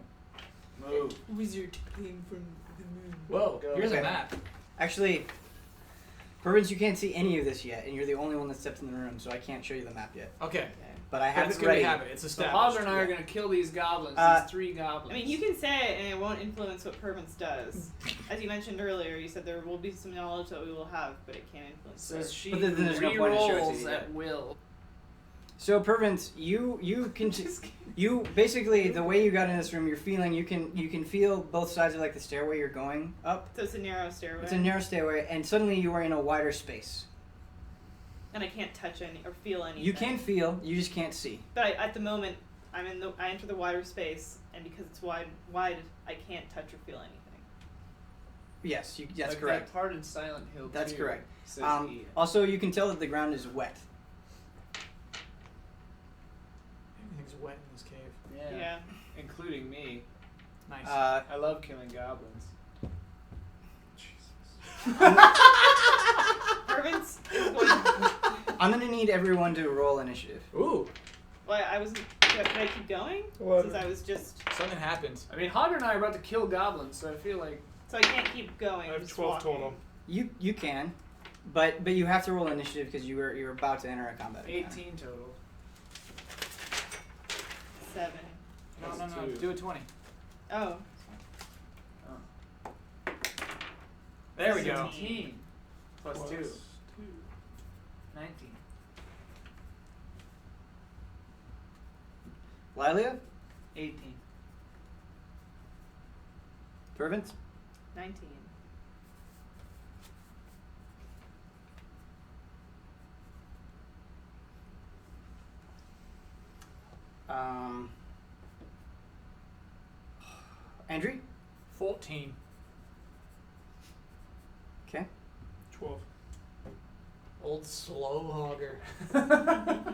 Move. Wizard came from the moon. Whoa, Go. here's Okay. a map. Actually, Purvins, you can't see any of this yet, and you're the only one that stepped in the room, so I can't show you the map yet. Okay. Okay. But I have That's it good ready. we have it. It's So established. Hogger and I are going to kill these goblins, these 3 goblins. I mean, you can say it and it won't influence what Pervins does. As you mentioned earlier, you said there will be some knowledge that we will have, but it can't influence Says it. she But then there's no point in showing it to re-rolls you at yet. will. So Purvins, you can you basically the way you got in this room, you're feeling you can feel both sides of like the stairway you're going up. So it's a narrow stairway. It's a narrow stairway, and suddenly you are in a wider space. And I can't touch any or feel anything. You can feel, you just can't see. But at the moment, I enter the wider space, and because it's wide, I can't touch or feel anything. Yes, that's Like correct. That part in Silent Hill. That's too, correct. Says he. Also, you can tell that the ground is wet. Everything's wet in this cave. Yeah. Including me. Nice. I love killing goblins. Pervins is going to... I'm gonna need everyone to roll initiative. Ooh, Well, I wasn't... Should I keep going? What? Since I was just... something happens. I mean, Hogger and I are about to kill goblins, so I feel like So I can't keep going. I have just 12 walking. total. You can, but you have to roll initiative because you're about to enter a combat. encounter. 18 total. 7. No, That's no, no. 2. Do a 20. Oh. There we go. 17 plus 2. 19. Lilia, 18. Purvins, 19. Andrew. 14. Okay. 12. Old slow hogger.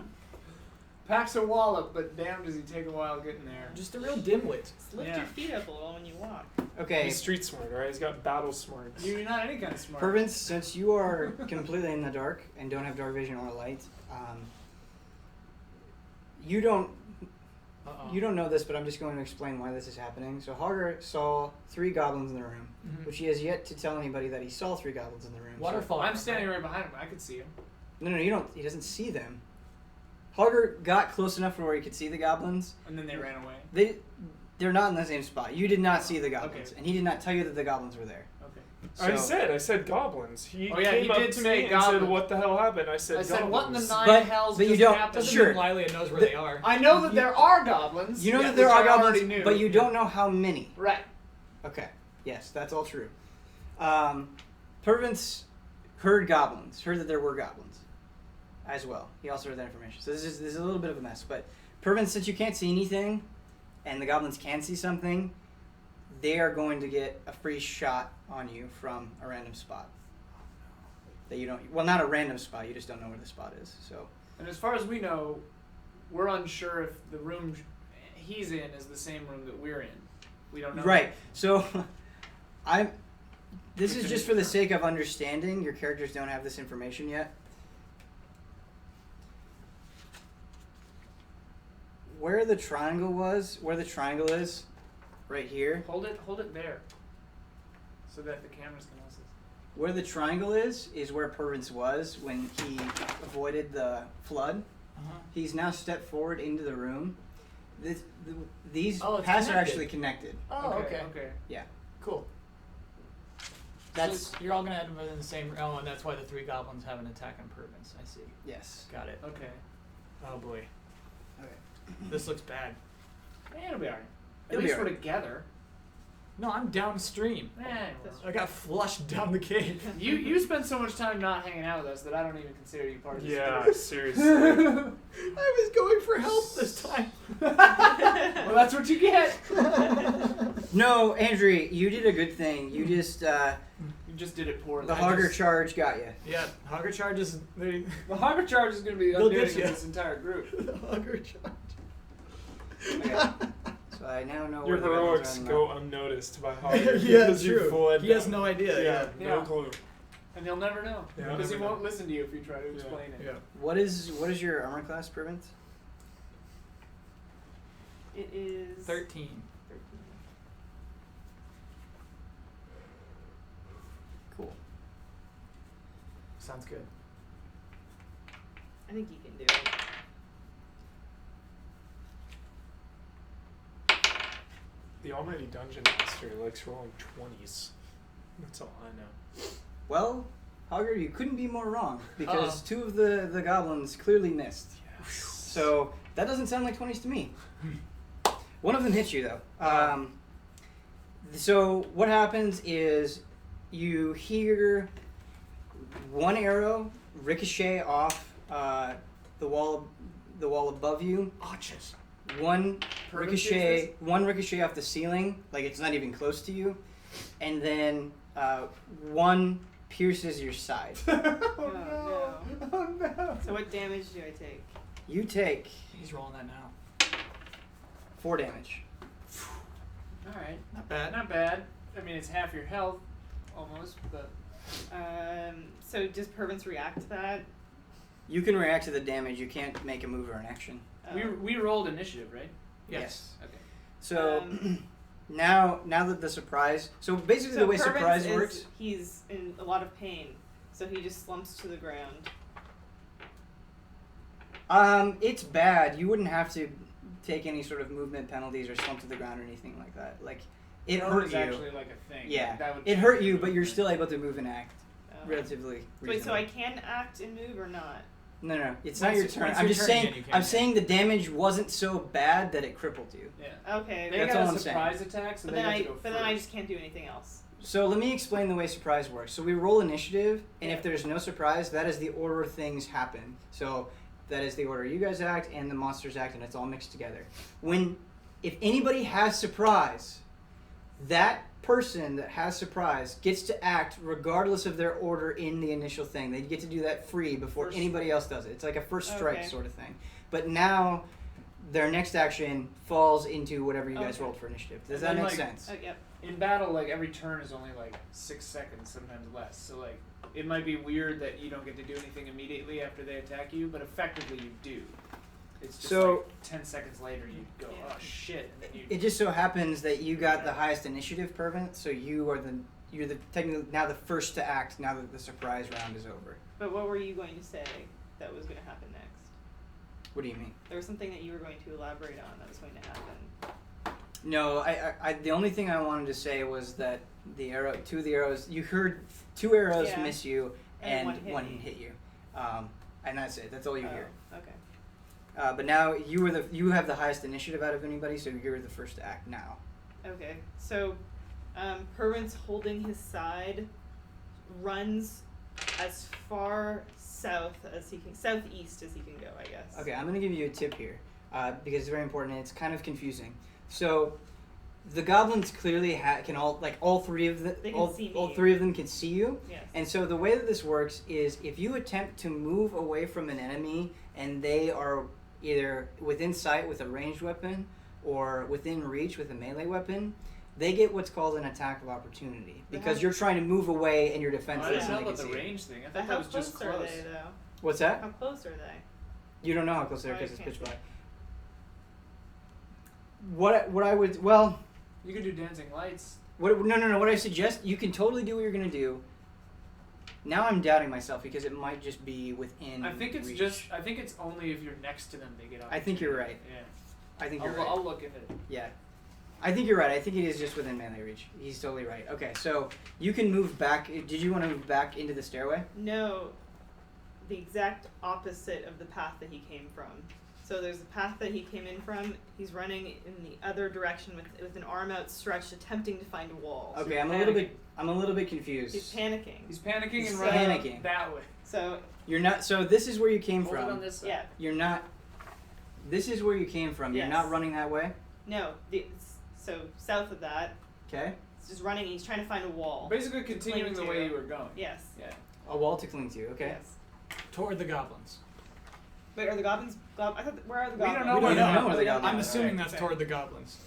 Packs a wallop, but damn does he take a while getting there. Just a real dimwit. Just lift Yeah. your feet up a little when you walk. Okay. He's street smart, right? He's got battle smarts. You're not any kind of smart. Purvins, since you are completely in the dark and don't have dark vision or light, you don't Uh-oh. you don't know this, but I'm just going to explain why this is happening. So Hogger saw 3 goblins in the room, Mhm. which he has yet to tell anybody that he saw 3 goblins in the room. So- Waterfall. I'm standing right behind him. I could see him. No, you don't. He doesn't see them. Hogger got close enough to where he could see the goblins. And then they ran away. They're not in the same spot. You did not see the goblins, Okay. and he did not tell you that the goblins were there. Okay. I said goblins. He Oh, yeah, came he up did to say me and said, goblins. "What the hell happened?" I said, I said, what in the goblins. nine But- hells but you just don't- happened? Doesn't Sure. mean Lilia knows where The- they are. I know that there are goblins. You know yeah, that there which are I goblins, already knew. but you don't know how many. Right. Okay. Yes, that's all true. Purvins heard goblins. Heard that there were goblins. as well. He also heard that information. So this is a little bit of a mess. But Pervin, since you can't see anything, and the goblins can see something, they are going to get a free shot on you from a random spot. That you don't. Well, not a random spot. You just don't know where the spot is. So. And as far as we know, we're unsure if the room he's in is the same room that we're in. We don't know. Right. So, This is just for the sake of understanding. Your characters don't have this information yet. Where the triangle is, right here. Hold it there, so that the cameras can also. Where the triangle is where Pervins was when he avoided the flood. Uh-huh. He's now stepped forward into the room. These it's paths are connected. actually connected. Oh, okay. Okay. Yeah. Cool. That's So you're all gonna end up in the same. Oh, and that's why the 3 goblins have an attack on Pervins. I see. yes. Got it. Okay. Oh boy. Okay. This looks bad. It'll be alright. At It'll be least we're alright. together. No, I'm downstream. That's I got flushed down the cave. You spend so much time not hanging out with us that I don't even consider you part of this Yeah, group. seriously. I was going for help this time. Well, that's what you get. No, Andrew, you did a good thing. You just You just did it poorly. the Hogger charge got you. Yeah, Hogger charges. The Hogger charge is going to be the They'll undoing get you. of this entire group. Hogger charge. Okay. So I now know Your where the goblins heroics are on the go map. unnoticed by Hogger Yeah, because you true. fled He has them. no idea. Yeah, no Yeah. clue. And he'll never know. Yeah, Because he never won't know. listen to you if you try to explain it. Yeah. What is your armor class, Pervins? It is 13. 13. Cool. Sounds good. I think you can do it. The almighty dungeon master likes rolling 20s. That's all I know. Well, Hogger, you couldn't be more wrong because Uh-oh. 2 of the goblins clearly missed. Yes. So that doesn't sound like 20s to me. One of them hits you though. So what happens is you hear one arrow ricochet off the wall above you. Arches. One Pervin sees ricochet off the ceiling, like it's not even close to you, and then one pierces your side. Oh, no. Oh no. So what damage do I take? You take He's rolling that now. 4 damage. Alright. Not bad. Not bad. I mean, it's half your health, almost, but. So does Pervins react to that? You can react to the damage. You can't make a move or an action. We rolled initiative, right? Yes. Okay. So now that the surprise. So basically, the way Pervins surprise is, works. he's in a lot of pain, so he just slumps to the ground. It's bad. You wouldn't have to take any sort of movement penalties or slump to the ground or anything like that. Like it Prone hurt is you. actually like a thing. Yeah, Like, that would it hurt you, but you're still able to move and act relatively. Wait, so reasonably. I can act and move or not? No. It's Once not your it- turn. once I'm your just turn saying. again, you can, I'm yeah. saying the damage wasn't so bad that it crippled you. Yeah. Okay. They That's got all a I'm saying. surprise attack, so But they then have to go then I first. just can't do anything else. So let me explain the way surprise works. So we roll initiative, and Yeah. if there's no surprise, that is the order things happen. So that is the order you guys act and the monsters act, and it's all mixed together. If anybody has surprise, that person that has surprise gets to act regardless of their order in the initial thing. They get to do that free before First anybody else does it. It's like a first strike Okay. sort of thing. But now their next action falls into whatever you guys Okay. rolled for initiative. Does And that then, make like, sense? Oh, yep. In battle, like every turn is only like 6 seconds, sometimes less. So like, it might be weird that you don't get to do anything immediately after they attack you, but effectively you do. It's just So- like 10 seconds later you go, Yeah. oh shit, and then you. It just so happens that you got the highest initiative, Pervin, so you're the technically now the first to act now that the surprise round is over. But what were you going to say that was going to happen next? What do you mean? There was something that you were going to elaborate on that was going to happen. No, I the only thing I wanted to say was that two of the arrows, you heard 2 arrows Yeah. miss you And and one one hit me. hit you. And that's it. That's all you hear. Okay. But now you have the highest initiative out of anybody, so you're the first to act now. Okay. So, Pervin's holding his side, runs as far southeast as he can go, I guess. Okay, I'm gonna give you a tip here because it's very important and it's kind of confusing. So, the goblins clearly can all three of them. They can see me. All three of them can see you. Yes. And so the way that this works is if you attempt to move away from an enemy and they are either within sight with a ranged weapon or within reach with a melee weapon, they get what's called an attack of opportunity because you're trying to move away and you're I defenseless. didn't and know they about can the see you. range thing. I But thought how that was just close are close. they, though? What's that? How close are they? You don't know how close they are Oh, because you it's can't pitch see. black. What I would You could do dancing lights. no. What I suggest, you can totally do what you're gonna do. Now I'm doubting myself because it might just be within. I think it's reach. I think it's only if you're next to them they get I think you're right. Yeah. I think you're right. I'll look into it. Yeah. I think you're right. I think it is just within melee reach. He's totally right. Okay, so you can move back. Did you want to move back into the stairway? No, the exact opposite of the path that he came from. So there's a path that he came in from. He's running in the other direction with an arm outstretched, attempting to find a wall. Okay, you're I'm a little bit confused. He's panicking. He's panicking He's and running panicking. that way. So You're not. So this is where you came Hold it on from. this side. yeah, You're not. This is where you came from. You're Yes. not running that way. no. So south of that, Okay. he's just running. He's trying to find a wall. Basically continuing Cling the to. way you were going. Yes. Yeah. A wall to cling to. Okay. Yes. Toward the goblins. Wait, are the goblins? I thought. Where are the We don't goblins? know We where don't they know are. where the goblins I'm are. assuming that's Okay. toward the goblins.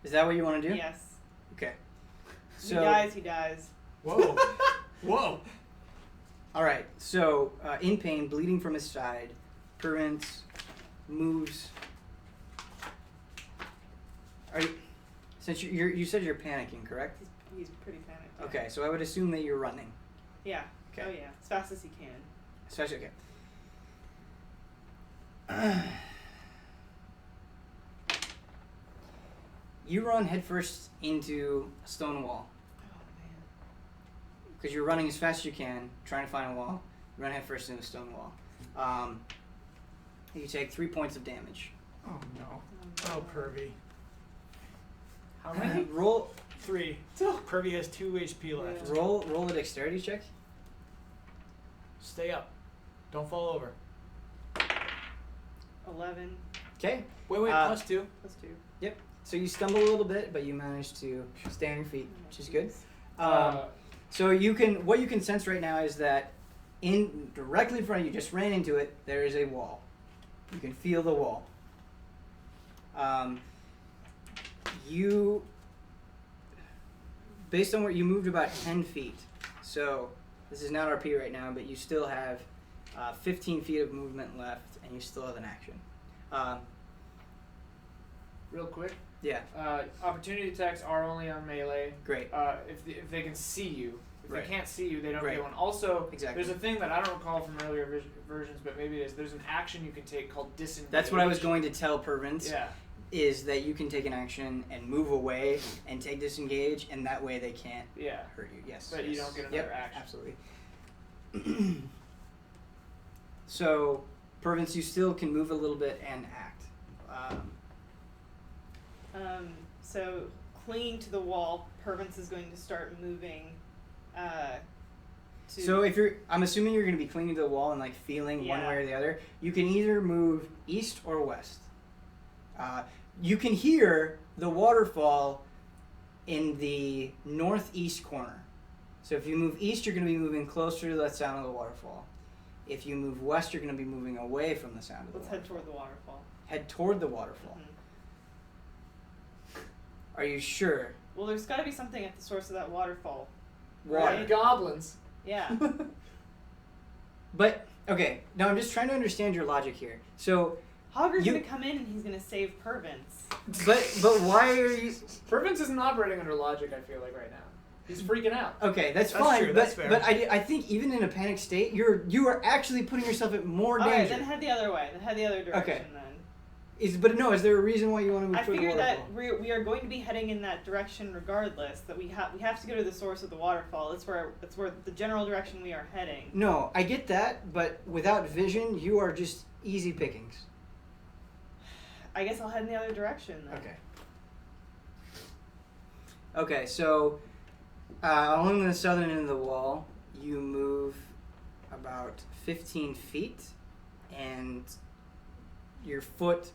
Is that what you want to do? Yes. Okay. He So. dies. He dies. Whoa. Whoa. All right. So in pain, bleeding from his side, Current moves. Are you? Since you said you're panicking, correct? He's pretty panicked. Yeah. Okay, so I would assume that you're running. Yeah. Okay. Oh yeah. As fast as he can. Especially okay. You run headfirst into a stone wall Oh man. because you're running as fast as you can, trying to find a wall. You run headfirst into a stone wall. You take 3 points of damage. Oh no. Oh, Pervy. How many? Roll 3. Pervy has 2 HP left. Yeah. roll a dexterity check. Stay up. Don't fall over. 11 Okay. Wait, +2. plus 2. So you stumble a little bit, but you manage to stay on your feet, which is good. Uh, So what you can sense right now is that directly in front of you, just ran into it, there is a wall. You can feel the wall. Based on where you moved about 10 feet, so this is not RP right now, but you still have 15 feet of movement left, and you still have an action. real quick. Yeah, Opportunity attacks are only on melee. great. If they can see you. If Right. they can't see you, they don't Right. get one. Also, Exactly. there's a thing that I don't recall from earlier versions, but maybe it is. There's an action you can take called disengage. That's what I was going to tell Pervins. Yeah. Is that you can take an action and move away and take disengage, and that way they can't Yeah. hurt you. Yes. But you yes. don't get another Yep, action. Absolutely. So, Pervins, you still can move a little bit and act. So clinging to the wall, Pervins is going to start moving. So I'm assuming you're going to be clinging to the wall and like feeling one Yeah. way or the other. You can either move east or west. You can hear the waterfall in the northeast corner. So if you move east, you're going to be moving closer to the sound of the waterfall. If you move west, you're going to be moving away from the sound of the let's waterfall. head toward the waterfall. Head toward the waterfall. Mhm. Are you sure? Well, there's got to be something at the source of that waterfall. Water. Right. Goblins. Yeah. But okay, now I'm just trying to understand your logic here. So, Hogger's You- going to come in and he's going to save Pervins. but why are you? Pervins isn't operating under logic, I feel like, right now. He's freaking out. Okay, that's That's fine. true, but that's fair. but I think even in a panic state, you are actually putting yourself at more All right, danger. then head the other way. Then head the other direction then. Is there a reason why you want to move I toward the figured that waterfall? we are going to be heading in that direction regardless. That we have to go to the source of the waterfall. That's where the general direction we are heading. No, I get that, but without vision, you are just easy pickings. I guess I'll head in the other direction then. Okay. Okay, so along the southern end of the wall, you move about 15 feet, and your foot,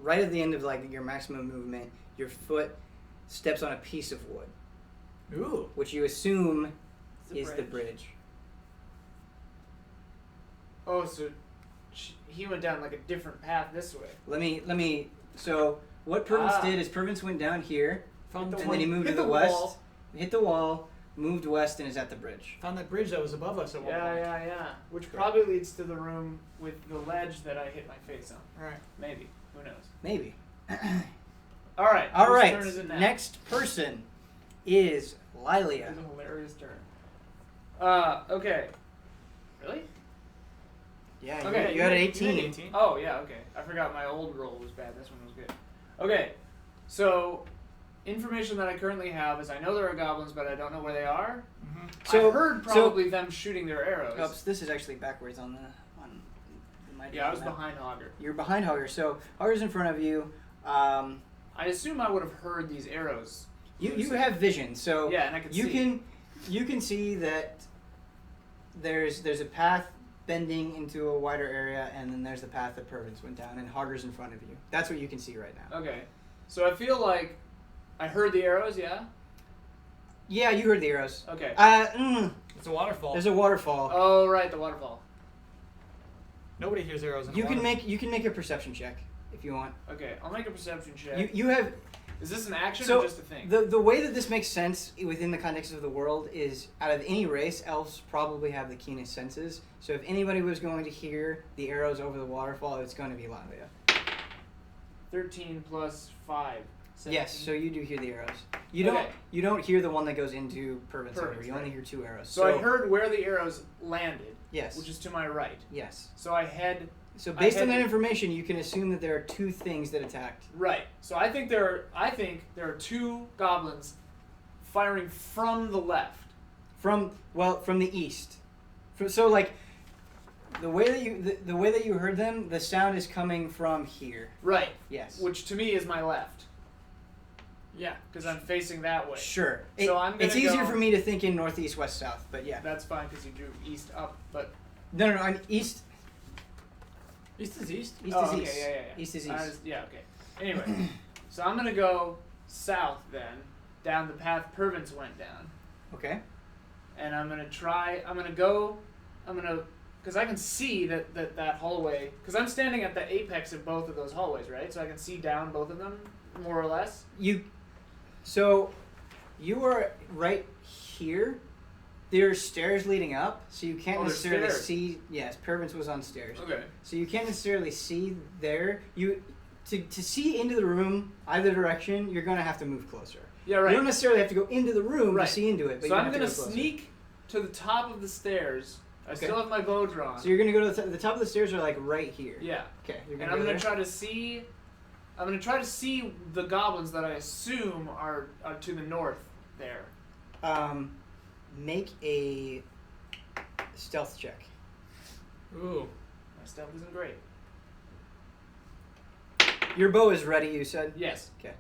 right at the end of like your maximum movement, your foot steps on a piece of wood, Ooh. which you assume It's is the bridge. Oh, so he went down like a different path this way. Let me. So what Purvis Ah. did is Purvis went down here, Found and then he moved to Hit the the west, wall. hit the wall, moved west, and is at the bridge. Found that bridge that was above us at one point. Yeah. Which probably leads to the room with the ledge that I hit my face on. All right. Maybe. Who knows? Maybe. All right. All whose right. Turn is it now? Next person is Lilia. That was a hilarious turn. Okay. Really? Yeah, Okay, you had an You had 18. 18. Oh, yeah, okay. I forgot my old roll was bad. This one was good. Okay, so information that I currently have is I know there are goblins, but I don't know where they are. Mm-hmm. So- I heard probably them shooting their arrows. Oops, this is actually backwards on my Yeah, I was map. behind Hogger. You're behind Hogger, so Hogger's in front of you. I assume I would have heard these arrows. You have vision, so Yeah, and I can you see. you can see that there's a path bending into a wider area, and then there's the path that Purvis went down, and Hogger's in front of you. That's what you can see right now. Okay, so I feel like I heard the arrows. Yeah. Yeah, you heard the arrows. Okay. It's a waterfall. There's a waterfall. Oh right, the waterfall. Nobody hears arrows in You a can waterfall. make a perception check if you want. Okay, I'll make a perception check. You have Is this an action So, or just a thing? the way that this makes sense within the context of the world is out of any race, elves probably have the keenest senses. So if anybody was going to hear the arrows over the waterfall, it's going to be Lilia. 13 plus 5. 17. Yes, so you do hear the arrows. Okay. You don't hear the one that goes into Purvis. Purvis, You only right. hear 2 arrows. So I heard where the arrows landed, yes, which is to my right. yes. So I head So based on had- that information, you can assume that there are 2 things that attacked. right. So I think there are 2 goblins firing from the left. From the east. So like the way that you heard them, the sound is coming from here. Right. Yes. Which to me is my left, Yeah. because I'm facing that way. Sure. So I'm gonna it's easier go- for me to think in northeast, west, south, but yeah. That's fine because you drew east up, but No, I'm east. East is east. East oh, is okay, east. yeah. East is I east. yeah, okay. Anyway, so I'm gonna go south then, down the path Purvis went down. Okay. And because I can see that hallway, because I'm standing at the apex of both of those hallways, right? So I can see down both of them, more or less. So you are right here. There's stairs leading up, so you can't Oh, there's necessarily stairs. see. Yes, Purvis was on stairs, Okay. so you can't necessarily see there. To see into the room either direction, you're gonna have to move closer. Yeah, You right. don't necessarily have to go into the room Right. to see into it, but So you I'm have to gonna go closer. sneak to the top of the stairs. I Okay. still have my bow drawn. So you're gonna go to the top of the stairs, are like right here. Yeah. Okay. You're And gonna I'm go gonna there? try to see. I'm gonna try to see the goblins that I assume are to the north there. Make a stealth check. Ooh. My stealth isn't great. Your bow is ready, you said? Yes. Okay.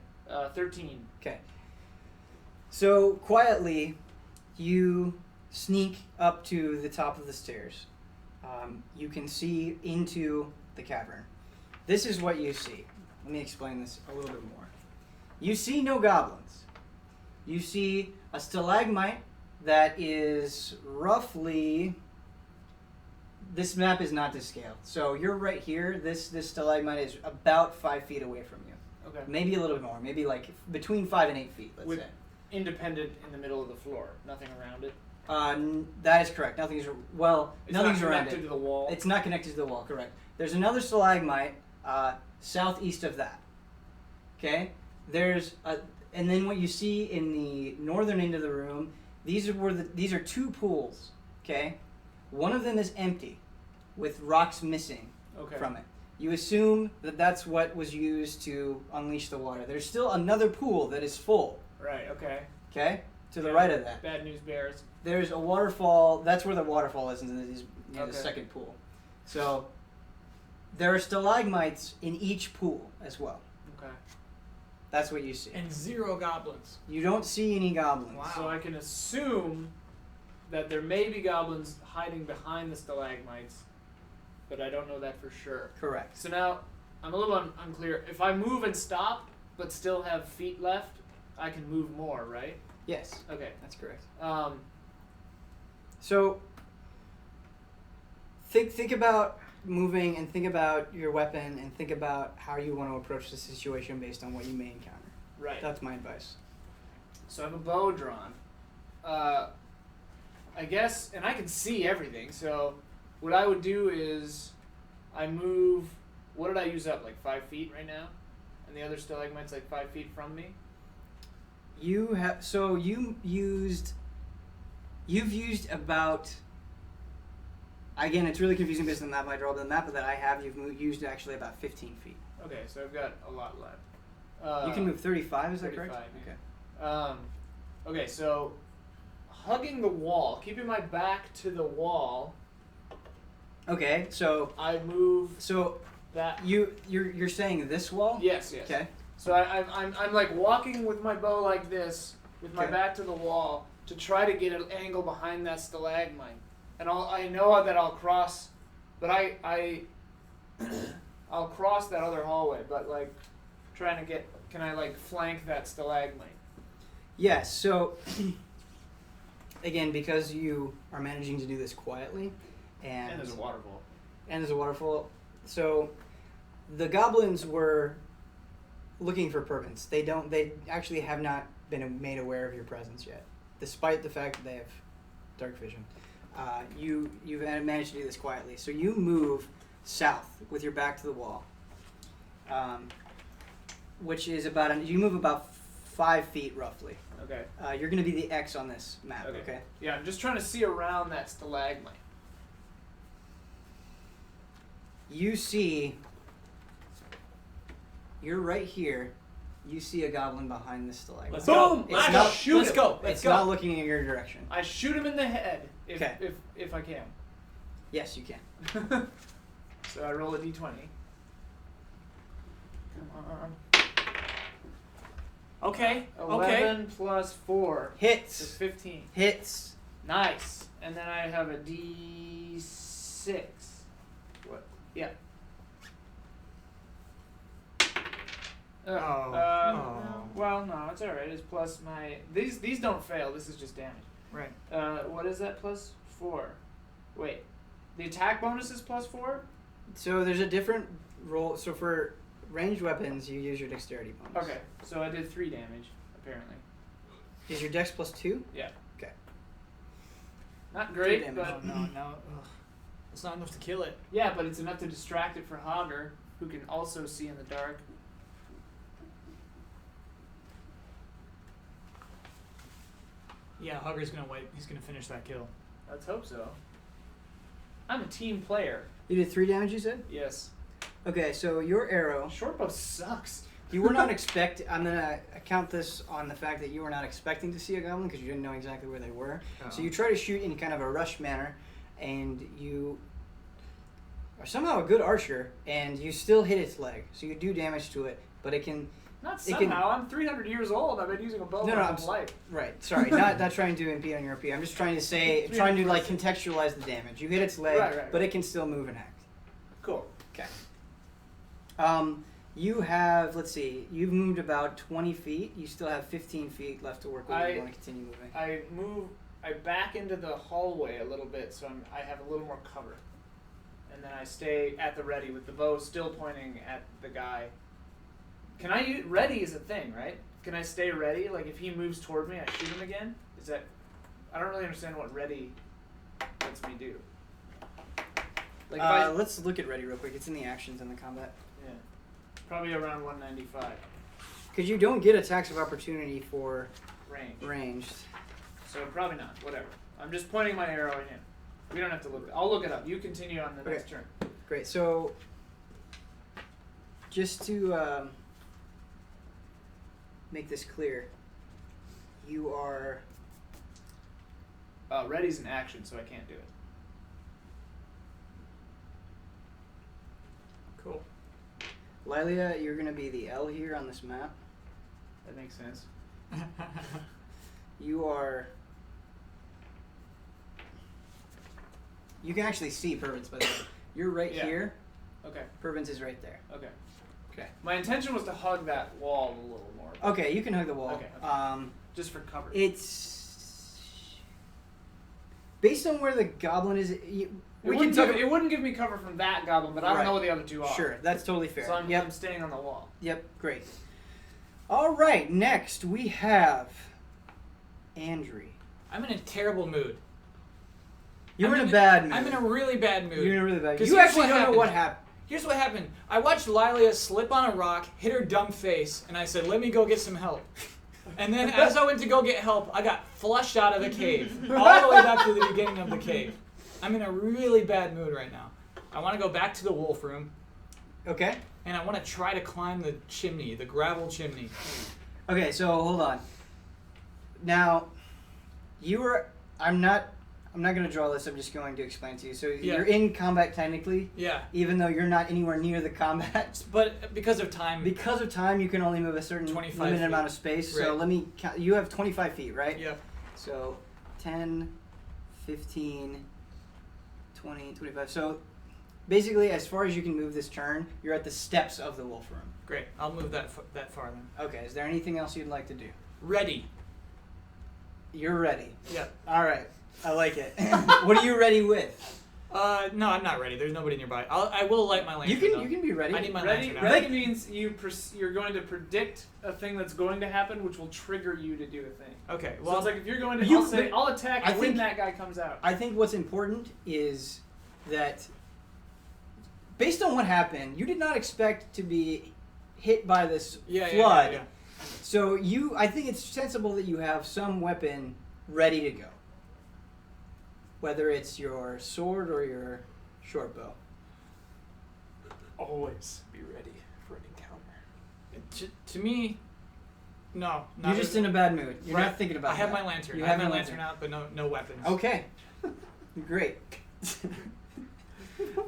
13. Okay. So quietly, you sneak up to the top of the stairs. You can see into the cavern. This is what you see. Let me explain this a little bit more. You see no goblins. You see a stalagmite that is roughly... This map is not to scale. So you're right here. This stalagmite is about 5 feet away from you. Okay. Maybe a little bit more. Maybe like between 5 and 8 feet, let's With- say. Independent in the middle of the floor. Nothing around it. That is correct. Nothing's It's nothing's not around connected it. to the wall. It's not connected to the wall. Correct. There's another stalagmite southeast of that. Okay. And then what you see in the northern end of the room, these are 2 pools. Okay. One of them is empty, with rocks missing okay. from it. You assume that that's what was used to unleash the water. There's still another pool that is full. Right. Okay. Okay. To the Yeah. right of that. Bad news bears. There's a waterfall. That's where the waterfall is, and it is near the Okay. second pool. So there are stalagmites in each pool as well. Okay. That's what you see. And 0 goblins. You don't see any goblins. Wow. So I can assume that there may be goblins hiding behind the stalagmites, but I don't know that for sure. Correct. So now I'm a little unclear. If I move and stop, but still have feet left, I can move more, right? Yes, Okay. that's correct. So Think about moving and think about your weapon and think about how you want to approach the situation based on what you may encounter. right. That's my advice. So I have a bow drawn. I guess, and I can see everything. So what I would do is I move. What did I use up? Like 5 feet right now, and the other stalagmite's like 5 feet from me. You've used about. Again, it's really confusing based on the map I draw, but the map that I have, used actually about 15 feet. Okay, so I've got a lot left. You can move 35, is that 35, correct? yeah. Okay, so hugging the wall, keeping my back to the wall, Okay, so I move that. you're saying this wall? Yes, yes. Okay. So I'm like walking with my bow like this, with my Okay. back to the wall, to try to get an angle behind that stalagmite. And I know that I'll cross, but I'll cross that other hallway, but like trying to can I like flank that stalagmite? Yes, so again, because you are managing to do this quietly And there's a waterfall. and there's a waterfall, so the goblins were looking for Pervins. They actually have not been made aware of your presence yet, despite the fact that they have dark vision. You've managed to do this quietly, so you move south with your back to the wall, which is you move about 5 feet roughly. Okay. You're going to be the X on this map. Okay. Yeah, I'm just trying to see around that stalagmite. You're right here. You see a goblin behind the stalagmite. Let's Boom! go. It's I not- shoot Let's him. go. Let's It's go. not looking in your direction. I shoot him in the head if Okay. if I can. Yes, you can. So I roll a d20. Come on. Okay. 11 plus 4 is Hits. 15. Hits. Nice. And then I have a d6. What? Yeah. Well, no, it's alright. It's plus my... These don't fail. This is just damage. Right. What is that? Plus 4. Wait. The attack bonus is plus 4? So there's a different roll. So for ranged weapons, you use your dexterity bonus. Okay. So I did 3 damage, apparently. Is your dex plus 2? Yeah. Okay. Not great, damage. but... No. Ugh. It's not enough to kill it. Yeah, but it's enough to distract it for Hogger, who can also see in the dark. Yeah, Hugger's gonna wait. He's gonna finish that kill. Let's hope so. I'm a team player. You did 3 damage, you said? Yes. Okay, so your arrow. Shortbow sucks. You were not I'm gonna count this on the fact that you were not expecting to see a goblin because you didn't know exactly where they were. So you try to shoot in kind of a rush manner, and you are somehow a good archer, and you still hit its leg. So you do damage to it, but it can. Not It can- somehow. I'm 300 years old. I've been using a bow No, my I'm whole life. Right. Sorry, not trying to impede on your RP. I'm just trying to say, trying to like contextualize the damage. You hit its leg, Right. but it can still move and act. Cool. Okay. You have, let's see, you've moved about 20 feet. You still have 15 feet left to work with. If you want to continue moving. I back into the hallway a little bit, so I have a little more cover. And then I stay at the ready with the bow still pointing at the guy. Can I use... Ready is a thing, right? Can I stay ready? Like, if he moves toward me, I shoot him again? Is that... I don't really understand what ready lets me do. Like, if Let's look at ready real quick. It's in the actions in the combat. Yeah. Probably around 195 Because you don't get attacks of opportunity for range. ranged. So probably not. Whatever. I'm just pointing my arrow at him. We don't have to look. I'll look it up. You continue on the next turn. Great. So, just to make this clear, you are... Ready's an action, so I can't do it. Cool. Lilia, you're going to be the L here on this map. That makes sense. You are You can actually see Purvins, by the way. You're right Yeah. here. Okay. Purvins is right there. Okay. Okay. My intention was to hug that wall a little more. Okay, you can hug the wall. Okay. Just for cover. It's based on where the goblin is. It wouldn't give me cover from that goblin, but I don't Right. know what the other two are. Sure, that's totally fair. So I'm Yep. staying on the wall. Yep. Great. All right. Next we have Andrew. I'm in a terrible mood. You're I'm in a bad mood. I'm in a really bad mood. You're in a really bad mood. 'Cause You here's actually what don't know happened. what happened. Here's what happened. I watched Lilia slip on a rock, hit her dumb face, and I said, let me go get some help. And then as I went to go get help, I got flushed out of the cave. All the way back to the beginning of the cave. I'm in a really bad mood right now. I want to go back to the wolf room, Okay. and I want to try to climb the chimney, the gravel chimney. Okay. So hold on. Now, you were. I'm not going to draw this. I'm just going to explain to you. So Yeah. you're in combat technically, Yeah, even though you're not anywhere near the combat. but because of time. Because of time, you can only move a certain 25 limited feet. amount of space. So Right. let me count. You have 25 feet, right? Yeah. So 10, 15, 20, 25. So basically, as far as you can move this turn, you're at the steps of the wolf room. Great. I'll move that far then. Okay. Is there anything else you'd like to do? Ready. You're ready. Yeah. All right. I like it. What are you ready with? No, I'm not ready. There's nobody nearby. I will light my lantern. You can though. you can be ready. I need my Ready, lantern out. ready means you're going to predict a thing that's going to happen, which will trigger you to do a thing. Okay. So Well, it's like if you're going to, You- I'll say I'll attack I when think- that guy comes out. I think what's important is that based on what happened, you did not expect to be hit by this flood. Yeah. So I think it's sensible that you have some weapon ready to go. Whether it's your sword or your short bow. Always be ready for an encounter. To me, no. You're just in a bad mood. You're Right. not thinking about I have that. my lantern. You I have have my your lantern out, but no weapons. Okay. Great.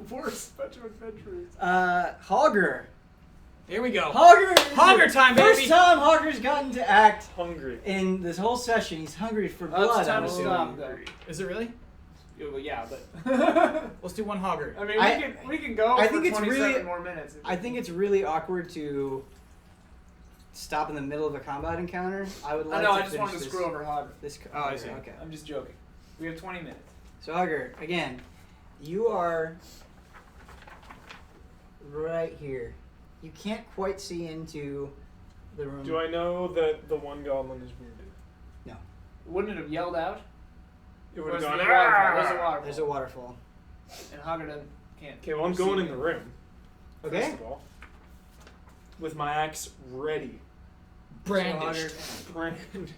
Worst bunch of adventurers. Hogger. Here we go. Hogger! is Hogger the time, First baby! time Hogger's gotten to act Hungry. in this whole session. He's hungry for Oh, it's blood. time I'm to assuming. stop, though. Is it really? Yeah, well, yeah, but Let's do one hogger. I mean, I- we can go I for think it's 27 really- more minutes. I think it's really awkward to stop in the middle of a combat encounter. I would like I know. to I just finish wanted to this, screw over Hogger. this. Oh, I see. Okay. I'm just joking. We have 20 minutes. So Hogger, again, you are right here. You can't quite see into the room. Do I know that the one goblin is wounded? Wouldn't it have yelled out? It would Where's have the gone. waterfall? There's a "Ah!" waterfall. There's a waterfall. And Hogger doesn't can't. Okay, well I'm see going in me. the room. Okay. First of all, with my axe ready. Brandished. Brandished.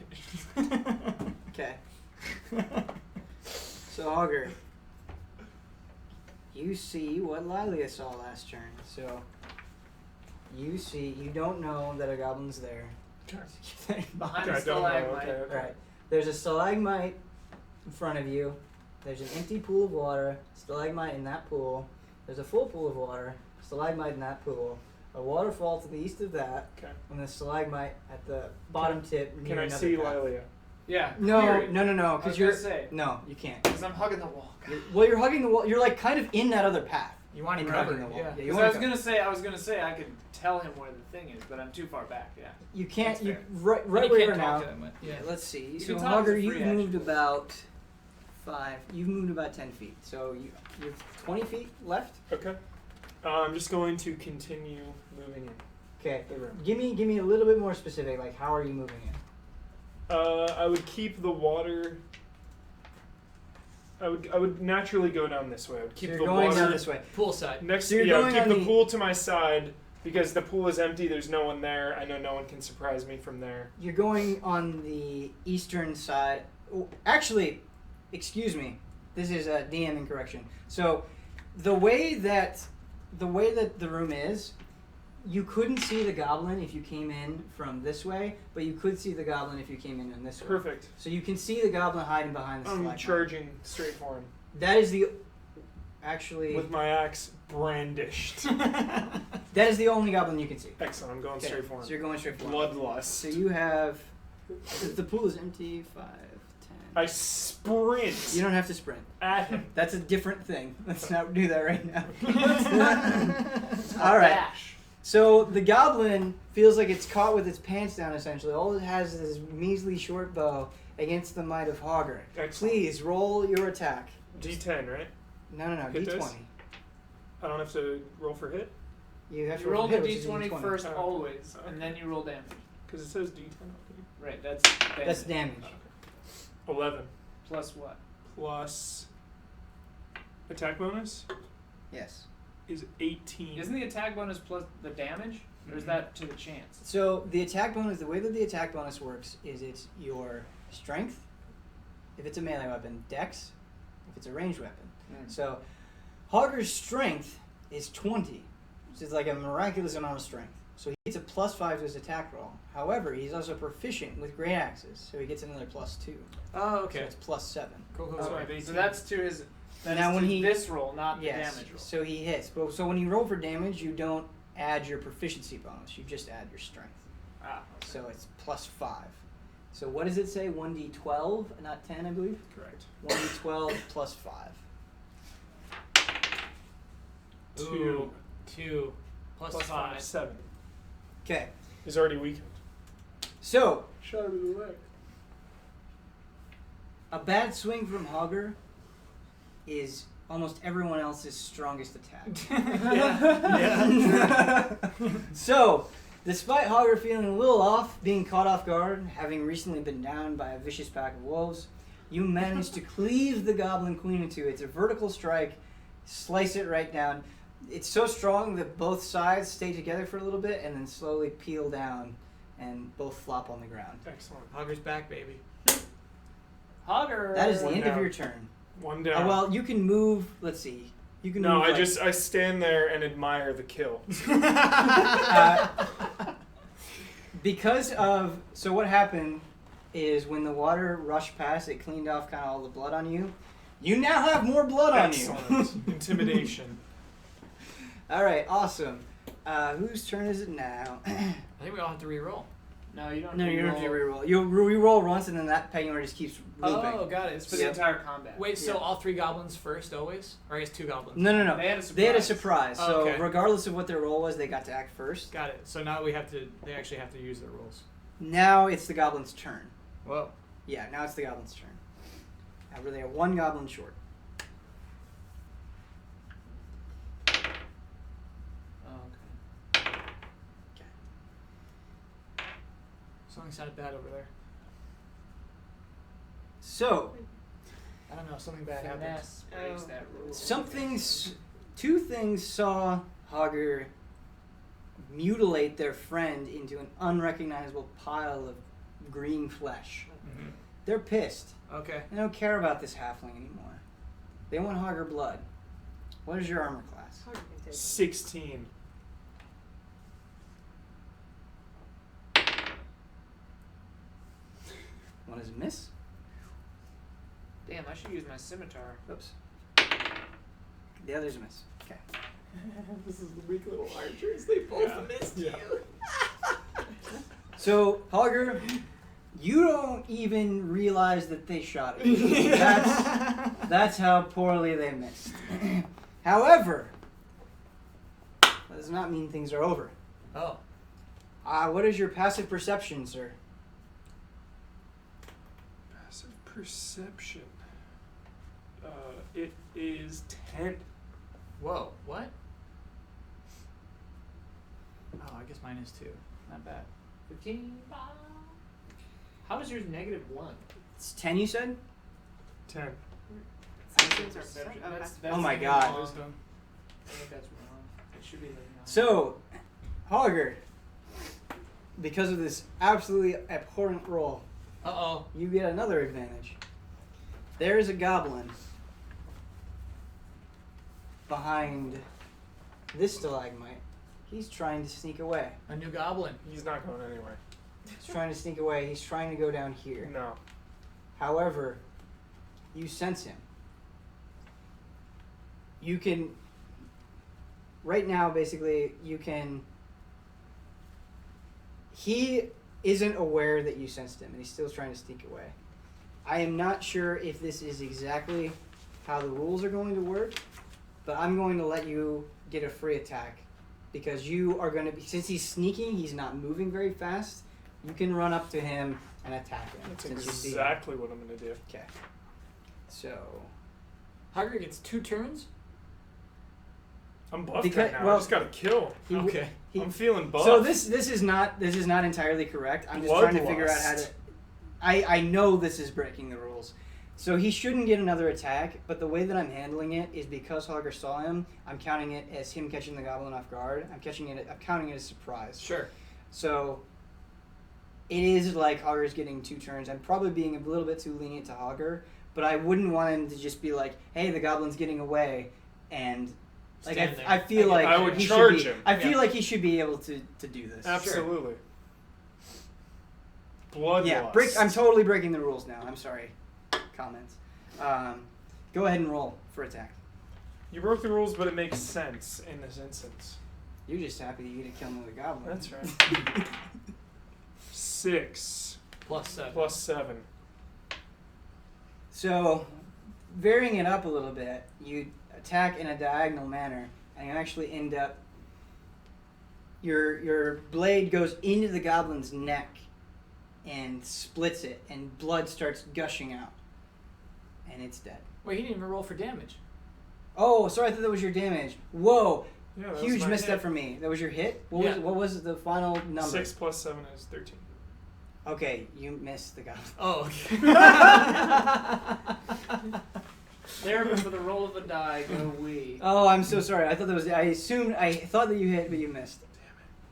Okay. So Hogger, you see what Lilia saw last turn. So you don't know that a goblin's there. Behind Okay, the I don't know. stalagmite. Okay. Right. There's a stalagmite in front of you. There's an empty pool of water. Stalagmite in that pool. There's a full pool of water. Stalagmite in that pool. A waterfall to the east of that. Okay. And the stalagmite at the bottom tip. Can near I another see path. Lilia? Yeah. No, period. no, I was because gonna you're say no, you can't. because I'm hugging the wall. You're hugging the wall. You're like kind of in that other path. You want And to you're cover hugging the it, wall. yeah. you Because wanna I was gonna say I could tell him where the thing is, but I'm too far back. Yeah. You can't. That's You fair. right You where you can't are talk now. to them with- Yeah. Let's see. You So can talk Hogger, as a you've free moved action. about 5. You've moved about 10 feet. So you're 20 feet left. Okay. I'm just going to continue moving in Okay. the room. Give me a little bit more specific. Like, how are you moving it? I would keep the water. I would naturally go down this way. I would keep So the you're going water down this way. Poolside. next. So you're Yeah, I would going keep on the the- pool to my side because the pool is empty. There's no one there. I know no one can surprise me from there. You're going on the eastern side. Oh, actually, excuse me. This is a DM incorrection. So, the way that the room is, you couldn't see the goblin if you came in from this way, but you could see the goblin if you came in this way. Perfect. So you can see the goblin hiding behind the I'm stalagmite. charging straight for him That is the actually with my axe brandished. that is the only goblin you can see. Excellent. I'm going Okay, straight for him. So you're going straight for him. Bloodlust. So you have the pool is empty. 5, 10, I sprint You don't have to sprint. at him. That's a different thing. Let's not do that right now. It's All right. Dash. So the goblin feels like it's caught with its pants down, essentially. All it has is this measly short bow against the might of Hogger. Excellent. Please roll your attack. D10, right? No, Hit D20. dice? I don't have to roll for hit? You have to You roll the hit, which is a d20 first Oh. always, Okay. and then you roll damage. Because it says D10. Right, that's damage. That's damage. 11 Plus what? plus attack bonus Yes. is 18. Isn't the attack bonus plus the damage? Or is that to the chance? So the attack bonus, the way that the attack bonus works is it's your strength, if it's a melee weapon, dex, if it's a ranged weapon. So Hogger's strength is 20, which is like a miraculous amount of strength. So he gets a +5 to his attack roll. However, he's also proficient with great axes, so he gets another +2. Oh, So okay. it's +7. Cool, cool. So cool. I have So 18. that's to his. That's Now when to he- this roll, not the Yes. damage roll. So he hits. But so when you roll for damage, you don't add your proficiency bonus. You just add your strength. Ah. So it's +5. So what does it say? 1d12, not 10, I believe. Correct. 1d12 +5. 2 2 plus plus 5. 7. Okay. He's already weakened. So Shot him in the leg. a bad swing from Hogger is almost everyone else's strongest attack. Yeah. So, despite Hogger feeling a little off, being caught off guard, having recently been downed by a vicious pack of wolves, you manage to cleave the Goblin Queen in two. It's a vertical strike, slice it right down. It's so strong that both sides stay together for a little bit and then slowly peel down and both flop on the ground. Excellent. Hogger's back, baby. Hogger. That is the One end down. of your turn. One down. Well, you can move. Let's see. You can no, move. I stand there and admire the kill. Because of so what happened is when the water rushed past, it cleaned off kind of all the blood on you. You now have more blood on you. Excellent. Intimidation. All right, awesome. Whose turn is it now? I think we all have to re-roll. No, you don't. No, you don't have to re-roll. reroll. You'll re-roll once, and then that penguin just keeps looping. Oh, got it. It's for the Yep. entire combat. Wait, so Yeah. all 3 goblins first always? Or I guess 2 goblins? No. They had a surprise. They had a surprise. Oh, So okay. regardless of what their roll was, they got to act first. Got it. So now they actually have to use their rolls. Now it's the goblin's turn. Whoa. Yeah, now it's the goblin's turn. Now we're there, one goblin short. Oh, okay. Something sounded bad over there. So I don't know, something bad happened. Finesse breaks Oh. that rule. two things saw Hogger mutilate their friend into an unrecognizable pile of green flesh. Mm-hmm. They're pissed. Okay. They don't care about this halfling anymore. They want Hogger blood. What is your armor class? 16. One is a miss. Damn, I should use my scimitar. Oops. The other's a miss. Okay. This is the weak little archers. They both missed you. So, Hogger, you don't even realize that they shot at you. That's how poorly they missed. However, that does not mean things are over. Oh. What is your passive perception, sir? Passive perception. It is 10. Whoa. What? Oh, I guess mine is 2. Not bad. 15. How is yours -1? It's 10, you said? 10. Perception. Okay. That's Oh my wrong. God. I think that's wrong. It should be like 9. So, Hogger, because of this absolutely abhorrent roll, Uh-oh. you get another advantage. There is a goblin behind this stalagmite. He's trying to sneak away. A new goblin. He's not going anywhere. He's trying to sneak away. He's trying to go down here. No. However, you sense him. You can, right now, basically, you can, he isn't aware that you sensed him, and he's still trying to sneak away. I am not sure if this is exactly how the rules are going to work, but I'm going to let you get a free attack because you are going to be, since he's sneaking, he's not moving very fast. You can run up to him and attack him. That's since you see him. exactly what I'm gonna do. Okay. So Hagrid gets 2 turns. I'm buffed Because- right now. well, I just got to kill. he, Okay. he- I'm feeling buffed. so this is not entirely correct. I'm just trying to figure out how to. I know this is breaking the rules. So he shouldn't get another attack, but the way that I'm handling it is because Hogger saw him, I'm counting it as him catching the goblin off guard. I'm counting it as surprise. Sure. So it is like Hogger's getting 2 turns. I'm probably being a little bit too lenient to Hogger, but I wouldn't want him to just be like, "Hey, the goblin's getting away," and like Stand there. I feel like I would he charge should be, him. I feel like he should be able to do this. Absolutely. Bloodlust. Yeah, I'm totally breaking the rules now. I'm sorry. Comments. Go ahead and roll for attack. You broke the rules, but it makes sense in this instance. You're just happy you get to kill another goblin. That's right. 6 Plus 7. plus 7. So, varying it up a little bit, you attack in a diagonal manner, and you actually end up. Your blade goes into the goblin's neck and splits it, and blood starts gushing out, and it's dead. Wait, he didn't even roll for damage. Oh, sorry, I thought that was your damage. Whoa, Yeah, that was huge my misstep hit. for me. That was your hit. Yeah. What was the final number? 6 plus 7 is 13. Okay, you missed the goblin. Oh, okay. There, but for the roll of a die, go we. Oh, I'm so sorry. I thought that was. I thought that you hit, but you missed.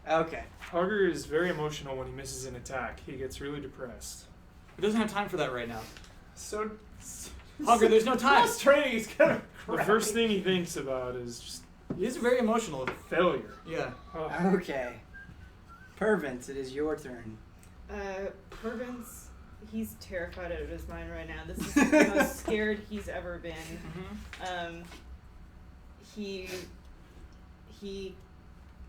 Damn it. Okay. Hogger is very emotional when he misses an attack. He gets really depressed. He doesn't have time for that right now. So, Hogger, there's no time. Plus training is gonna. The first thing he thinks about is just He is very emotional. failure. Yeah. Oh. Okay. Pervins, it is your turn. Pervins, he's terrified out of his mind right now. This is the most scared he's ever been. Mm-hmm. He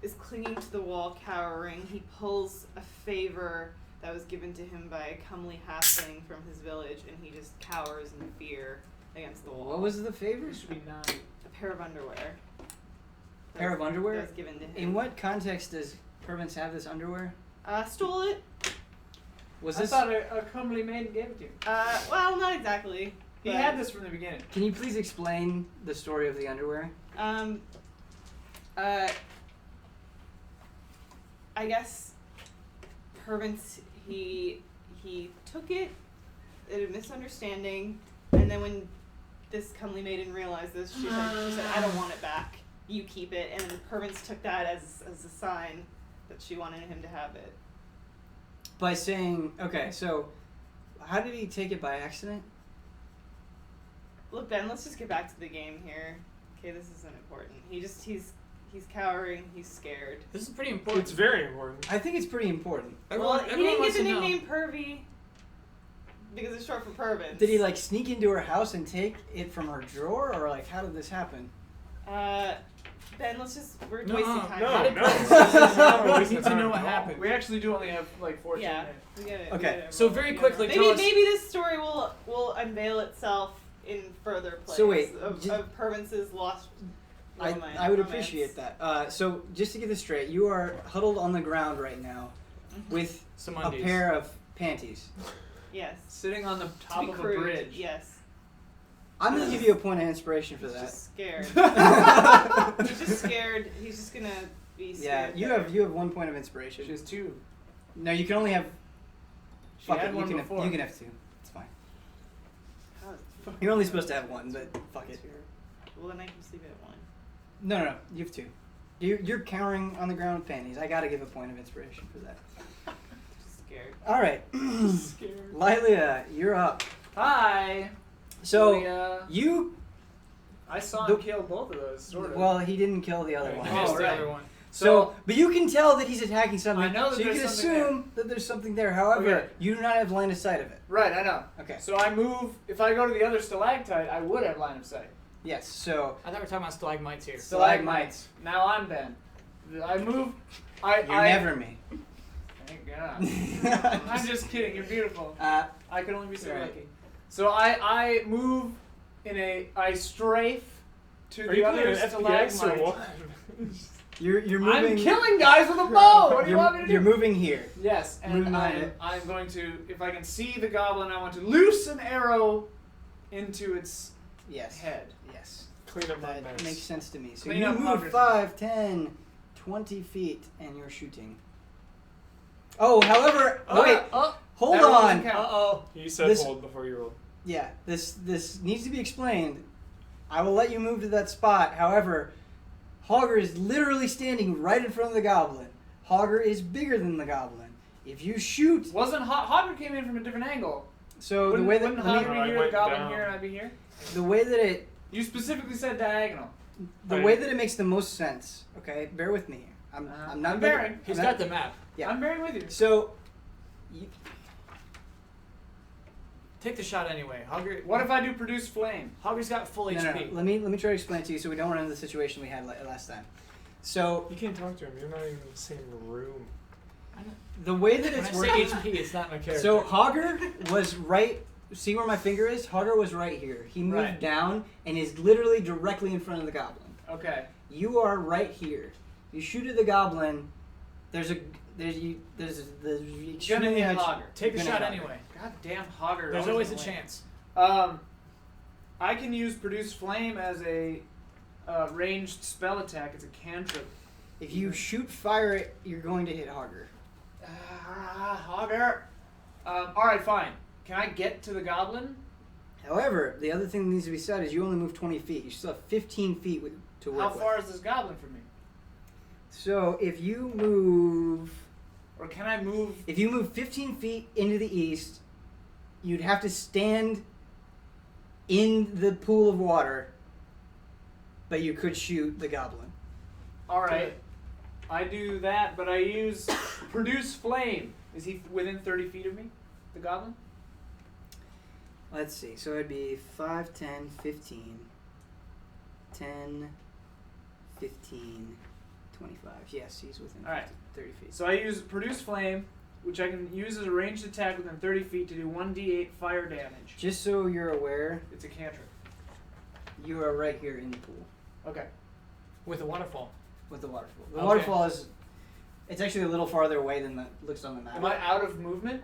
is clinging to the wall, cowering. He pulls a favor that was given to him by a comely halfling from his village, and he just cowers in fear against the wall. What was the favor? It should be 9. A pair of underwear. Pair of underwear? That was given to him. In what context does Pervins have this underwear? Stole it. Was I this? thought a comely maiden gave it to you. Well, not exactly. He but, had this from the beginning. Can you please explain the story of the underwear? I guess Pervins, he took it at a misunderstanding, and then when this comely maiden realized this, she said, "I don't want it back. You keep it." And Pervins took that as a sign that she wanted him to have it. By saying, okay, so how did he take it by accident? Look, Ben, let's just get back to the game here. Okay, this isn't important. He's cowering. He's scared. This is pretty important. It's very important. I think it's pretty important. Well, he didn't get wants the to know. nickname Pervy because it's short for Pervins. Did he like sneak into her house and take it from her drawer, or like how did this happen? Ben, we're No, wasting time. no, How did no. Pervins- This is not a We waste need of to time know at what all. happened. We actually do only have like 14 Yeah, minutes. we get it. Okay, we get it. so very quickly, maybe tell us- maybe this story will unveil itself in further plays So wait, of Pervins's lost romance. I would appreciate that. So just to get this straight, you are huddled on the ground right now with Some a undies. pair of panties. Yes. Sitting on the To top be of crude, a bridge. Yes. I'm gonna give you a point of inspiration for He's that. just scared. He's just scared. He's just gonna be Yeah, scared. you have 1 point of inspiration. She has 2. No, you can only have. She Fuck had it, one you can before. you can have 2. It's fine. Oh, You're only supposed to have 1, but fuck it. well, then I can sleep at 1. No, you have 2. You're cowering on the ground with panties. I gotta give a point of inspiration for that. Just scared. All right, Scared. Lilia, you're up. Hi. So Julia. you, I saw the- him kill both of those, sort of. well, he didn't kill the other Right. one. He missed Oh, the right. other one. So, but you can tell that he's attacking something. I know that so you can there's something assume that there's something there. However, Okay. you do not have line of sight of it. Right, I know. Okay. So I move. If I go to the other stalactite, I would have line of sight. Yes. So I thought we were talking about stalagmites here. Stalagmites. Now I'm Ben. I move. you're never me. Thank God. I'm just kidding. You're beautiful. I could only be so Right. lucky. So I move I strafe to Are the you other playing an FPS or stalagmite. what? You're moving. I'm killing guys with a bow. What do you want me to do? You're moving here. Yes, Moving and on it. I'm going to, if I can see the goblin, I want to loose an arrow into its Yes. head. Yes. Clean up my That mess. makes sense to me. So Clean you up move Hogger's 5, 10, 20 feet, and you're shooting. Oh, however, wait, hold that on. doesn't count. Uh-oh. You said This- hold before you rolled. Yeah, this needs to be explained. I will let you move to that spot. However, Hogger is literally standing right in front of the goblin. Hogger is bigger than the goblin. If you shoot, Wasn't Hogger came in from a different angle? so Wouldn't, the way that wouldn't let Hogger me- No, I be here, the went goblin down. here, and I'd be here? the way that it You specifically said diagonal. the way that it makes the most sense. Okay, bear with me. I'm not I'm bearing. He's I'm got not- the map. Yeah. I'm bearing with you. So, you, Take the shot anyway. Hogger. What if I do produce flame? Hogger's got full no, HP. no, let me try to explain it to you so we don't run into the situation we had last time. So You can't talk to him. You're not even in the same room. the way that When I it's say working. HP, it's not my character. So Hogger was right. See where my finger is? Hogger was right here. He moved Right. down and is literally directly in front of the goblin. Okay. You are right here. You shoot at the goblin. There's the Gonna extremely hit high. Hogger. take the Gonna shot hit Hogger. anyway. God damn Hogger. There's always a gonna win. chance. I can use produce flame as a ranged spell attack. It's a cantrip. If you shoot fire, you're going to hit Hogger. Hogger. All right, fine. Can I get to the goblin? However, the other thing that needs to be said is you only move 20 feet. You still have 15 feet to work How with. far is this goblin from me? So if you move Or can I move? 15 feet into the east, you'd have to stand in the pool of water, but you could shoot the goblin. All right. I do that, but I use produce flame. Is he within 30 feet of me, the goblin? Let's see. So it'd be 5, 10, 15, 10, 15, 25. Yes, he's within All right. 30 feet. So I use produce flame, which I can use as a ranged attack within 30 feet to do 1d8 fire damage. Just so you're aware, It's a cantrip. you are right here in the pool Okay. With a waterfall. with the waterfall. The Okay. waterfall is, it's actually a little farther away than it looks on the map. Am I out of movement?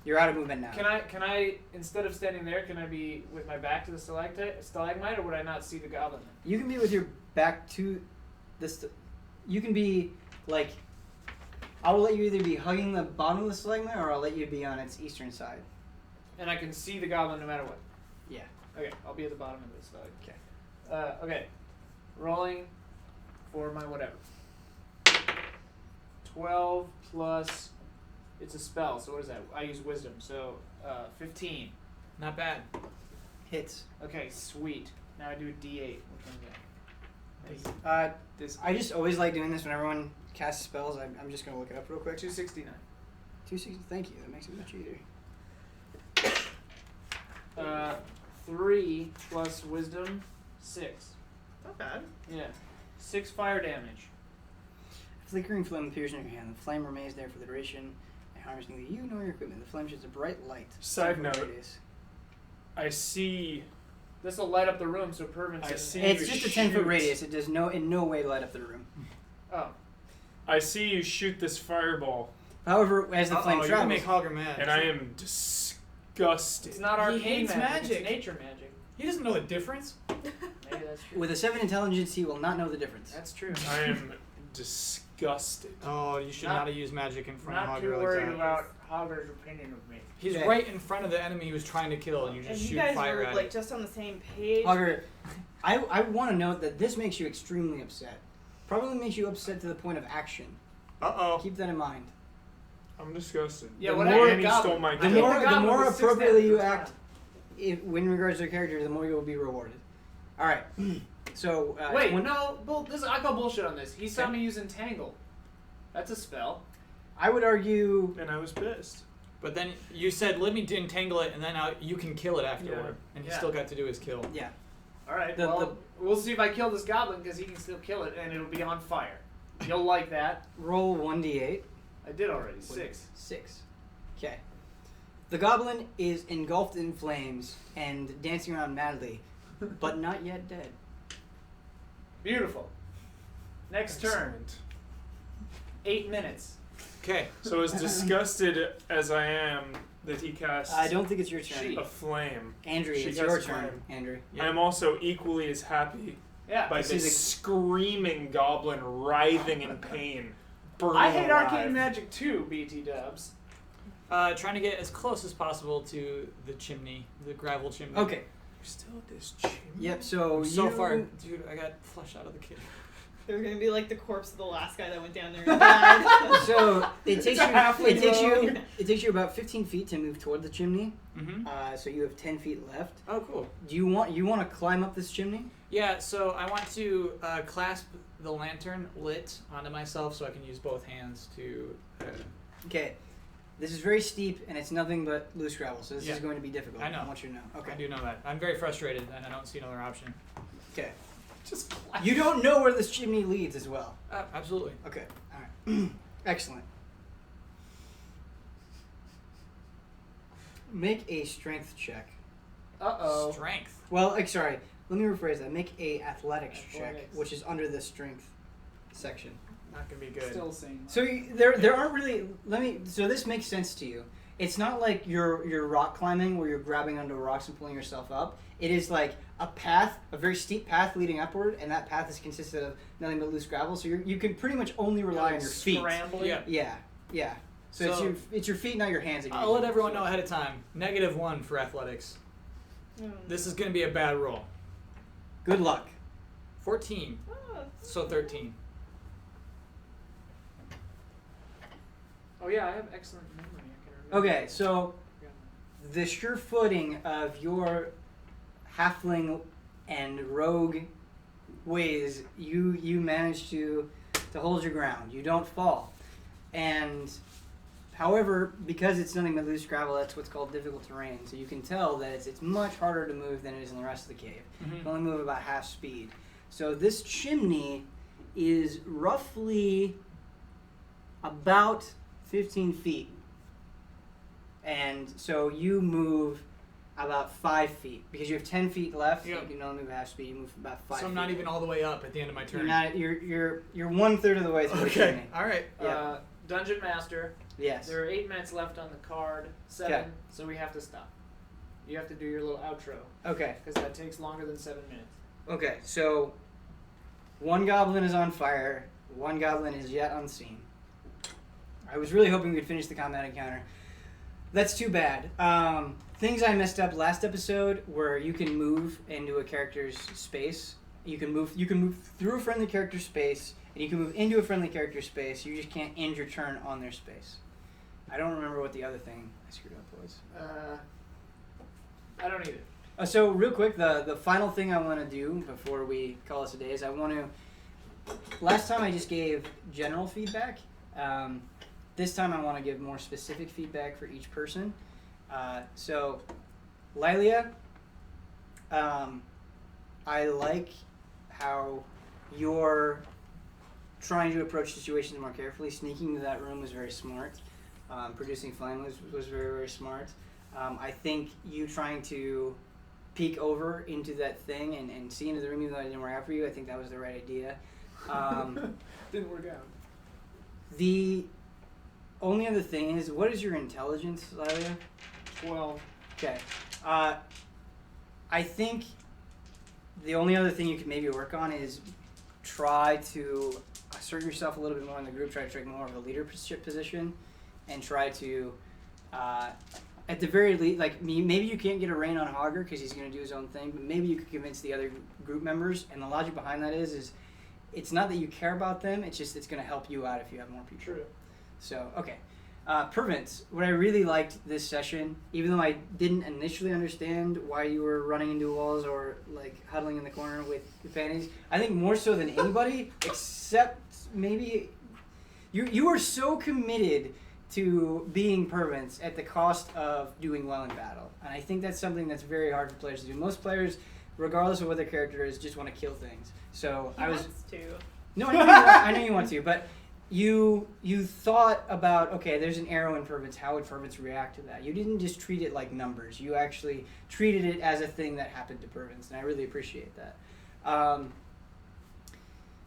You're out of movement now. Can I instead of standing there, can I be with my back to the stalagmite, or would I not see the goblin? You can be with your back to this. You can be like, I will let you either be hugging the bottom of the stalagmite, or I'll let you be on its eastern side. And I can see the goblin no matter what. Yeah. Okay, I'll be at the bottom of this stalagmite. Okay. Okay. Rolling for my whatever. 12 plus. It's a spell, so what is that? I use wisdom, so 15. Not bad. Hits. Okay, sweet. Now I do a d8. What comes in? This I just always like doing this when everyone casts spells. I'm just gonna look it up real quick. 269. 260. Thank you. That makes it much easier. 3 plus wisdom, 6. Not bad. Yeah. 6 fire damage. A flickering flame appears in your hand. The flame remains there for the duration. And harms neither you nor your equipment. The flame sheds a bright light. Side 10 foot note. radius. I see. This will light up the room, so Pervin I says. see. It's you just a 10-foot shoot. radius. It does in no way light up the room. Oh. I see you shoot this fireball, However, as the flame You're travels, gonna make Hogger mad. and I am disgusted. It's not He arcane hates magic. magic. It's nature magic. He doesn't know the difference. Maybe that's true. with a 7 intelligence, he will not know the difference. That's true. I am disgusted. Oh, you should Not- not have used magic in front Not of too Hogger like worried that. about Hogger's opinion of me. He's Okay. right in front of the enemy he was trying to kill, and you And just you shoot guys fire were at like it. just on the same page. Hogger, I want to note that this makes you extremely upset. Probably makes you upset to the point of action. Uh-oh. Keep that in mind. I'm disgusted. Yeah, The what more- happened to Annie Goblin? stole my I The hit kill. more, the Goblin more with 6 appropriately you damage. act, in regards to your character, the more you will be rewarded. All right. So Wait, when- no, I call bullshit on this. He saw me use Entangle. That's a spell. I would argue. And I was pissed. But then you said, let me entangle it, and then you can kill it afterward. Yeah. And he Yeah. still got to do his kill. Yeah. All right, The- we'll see if I kill this goblin, because he can still kill it, and it'll be on fire. You'll like that. Roll 1d8. I did already. 6. 6. Okay. The goblin is engulfed in flames and dancing around madly, but not yet dead. Beautiful. Next turn. Excellent. 8 minutes. Okay. So as disgusted as I am that he casts I don't think it's your turn. She- a flame, Andrew, She it's casts your a turn. flame. Andrew. Yeah. I am also equally as happy Yeah. by This this is screaming goblin writhing in pain, burning I hate alive. arcane magic too, BT dubs. Trying to get as close as possible to the chimney, the gravel chimney. Okay. You're still at this chimney. Yep. So So you, far, dude, I got flushed out of the kid. They're gonna be like the corpse of the last guy that went down there and died. So it takes It's a halfling rogue. it takes you about 15 feet to move toward the chimney. Mm-hmm. So you have 10 feet left. Oh, cool. Do you want to climb up this chimney? Yeah, so I want to clasp the lantern lit onto myself so I can use both hands to. Okay. This is very steep and it's nothing but loose gravel, so this Yeah. is going to be difficult. I know. want you to know. I Okay. do know that. I'm very frustrated and I don't see another option. Okay. Just You don't know where this chimney leads as well. Absolutely. Okay. All right. Excellent. Make a strength check. Uh-oh. Strength. Well, sorry. Let me rephrase that. Make a athletics check, Athletics. which is under the strength section. Not gonna be good. Still saying. So there aren't really. So this makes sense to you. It's not like you're rock climbing where you're grabbing onto rocks and pulling yourself up. It is like a path, a very steep path leading upward, and that path is consisted of nothing but loose gravel. So you can pretty much only rely on your feet. Scrambling. Yeah. Yeah. So, So- it's your feet, not your hands. That you're I'll let using. everyone know ahead of time. -1 for athletics. This is gonna be a bad roll. Good luck. 14. Oh, So 13. Oh yeah, I have excellent memory. I can remember. Okay, so the sure footing of your halfling and rogue ways, you manage to hold your ground. You don't fall. And however, because it's nothing but loose gravel, that's what's called difficult terrain. So you can tell that it's much harder to move than it is in the rest of the cave. You can only move about half speed. So this chimney is roughly about 15 feet. And so you move about 5 feet because you have 10 feet left. Yeah. You can only move half speed. You move about 5 So feet. I'm not even all the way up at the end of my You're turn. not. You're 1/3 of the way through the Okay. chimney. All right. Yeah. Dungeon Master. Yes. There are 8 minutes left on the card. 7. Okay. So we have to stop. You have to do your little outro Okay. because that takes longer than 7 minutes. Okay. So one goblin is on fire. One goblin is yet unseen. I was really hoping we'd finish the combat encounter. That's too bad. Things I messed up last episode were you can move into a character's space. You can move through a friendly character's space, and you can move into a friendly character's space. You just can't end your turn on their space. I don't remember what the other thing I screwed up was. I don't either. So real quick, the final thing I want to do before we call this a day is I want to. Last time I just gave general feedback. This time I want to give more specific feedback for each person. So, Lilia, I like how you're trying to approach situations more carefully. Sneaking into that room was very smart. Producing flame was very, very smart. I think you trying to peek over into that thing and see into the room even though I didn't work out for you, I think that was the right idea. Didn't work out. The only other thing is, what is your intelligence, Lilia? 12. Okay. I think the only other thing you could maybe work on is try to assert yourself a little bit more in the group, try to take more of a leadership position, and try to, at the very least, like, maybe you can't get a rein on Hogger because he's going to do his own thing, but maybe you could convince the other group members, and the logic behind that is it's not that you care about them, it's just it's going to help you out if you have more people. True. So, okay. Pervance, what I really liked this session, even though I didn't initially understand why you were running into walls or like huddling in the corner with your panties, I think more so than anybody, except maybe you were so committed to being Pervance at the cost of doing well in battle. And I think that's something that's very hard for players to do. Most players, regardless of what their character is, just want to kill things. So He I was wants to. no, I know you want to, but you thought about, okay, there's an arrow in fervence. How would fervence react to that? You didn't just treat it like numbers. You actually treated it as a thing that happened to fervence, and I really appreciate that.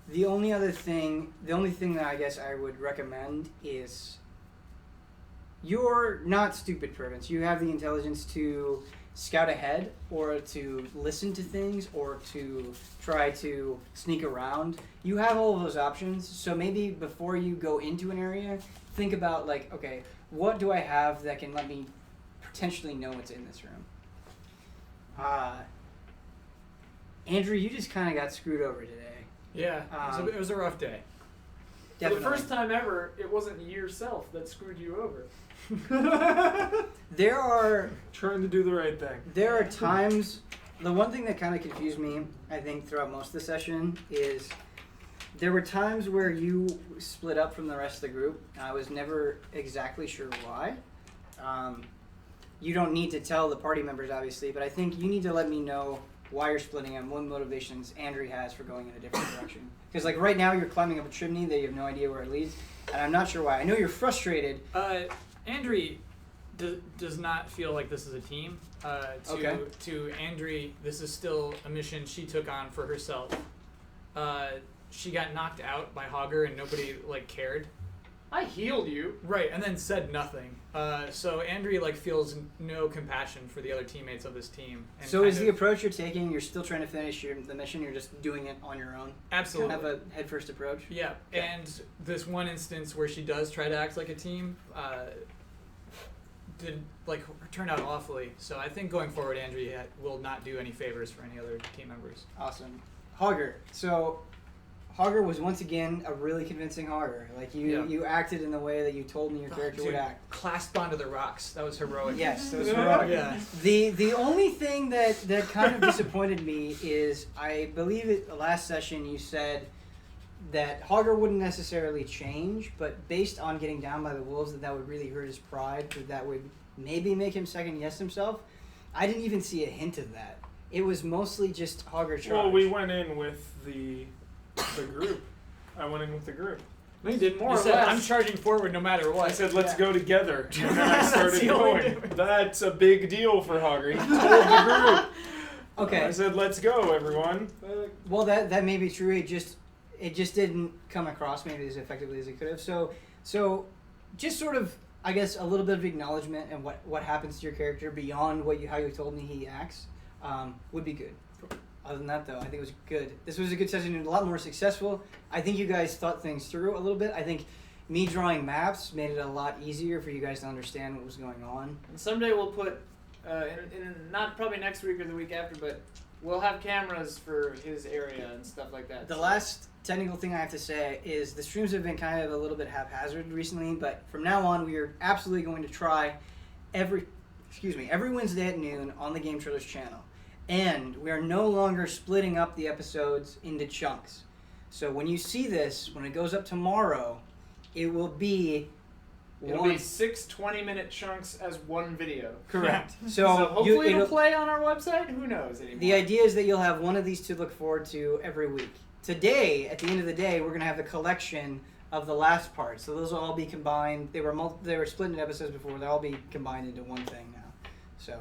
The only thing that I guess I would recommend is you're not stupid, fervence. You have the intelligence to scout ahead, or to listen to things, or to try to sneak around. You have all of those options, so maybe before you go into an area, think about, like, okay, what do I have that can let me potentially know what's in this room? Andrew, you just kind of got screwed over today. Yeah, it was a rough day. For the Definitely. first time ever, it wasn't yourself that screwed you over. There are Trying to do the right thing. There are times, the one thing that kind of confused me, I think, throughout most of the session is there were times where you split up from the rest of the group. I was never exactly sure why. You don't need to tell the party members, obviously, but I think you need to let me know why you're splitting and what motivations Andrew has for going in a different direction. Because, like, right now you're climbing up a chimney that you have no idea where it leads, and I'm not sure why. I know you're frustrated. Andrew does not feel like this is a team. Okay. To Andrew, this is still a mission she took on for herself. She got knocked out by Hogger and nobody cared. I healed you. Right, and then said nothing. So Andrew feels no compassion for the other teammates of this team. And So is the approach you're taking, you're still trying to finish the mission, you're just doing it on your own? Absolutely. Kind of a head-first approach? Yeah, Okay. and this one instance where she does try to act like a team turned out awfully. So I think going forward, Andrea will not do any favors for any other team members. Awesome. Hogger. So Hogger was once again a really convincing Hogger. You acted in the way that you told me your character would act. Clasped onto the rocks. That was heroic. Yes, that was heroic. Yeah. The only thing that kind of disappointed me is, I believe last session you said that Hogger wouldn't necessarily change, but based on getting down by the wolves, that would really hurt his pride, that would maybe make him second guess himself. I didn't even see a hint of that. It was mostly just Hogger charge. Well, we went in with the group. I went in with the group. We did more You or said, less. I'm charging forward no matter what. I said, let's Yeah. go together. And then I started That's the only going. difference. That's a big deal for Hogger. He told the group. Okay. I said, let's go, everyone. Well, that may be true. It just didn't come across maybe as effectively as it could have. So just sort of, I guess, a little bit of acknowledgement and what happens to your character beyond how you told me he acts would be good. Other than that, though, I think it was good. This was a good session and a lot more successful. I think you guys thought things through a little bit. I think me drawing maps made it a lot easier for you guys to understand what was going on. And someday we'll put, in not probably next week or the week after, but we'll have cameras for his area and stuff like that. The last technical thing I have to say is the streams have been kind of a little bit haphazard recently, but from now on we are absolutely going to try every Wednesday at noon on the Game Trailers channel. And we are no longer splitting up the episodes into chunks. So when you see this, when it goes up tomorrow, it will be It'll be 6 20-minute chunks as one video. Correct. So hopefully it'll it'll play on our website. Who knows anymore? The idea is that you'll have one of these to look forward to every week. Today, at the end of the day, we're going to have the collection of the last part. So those will all be combined. They were split into episodes before. They'll all be combined into one thing now. So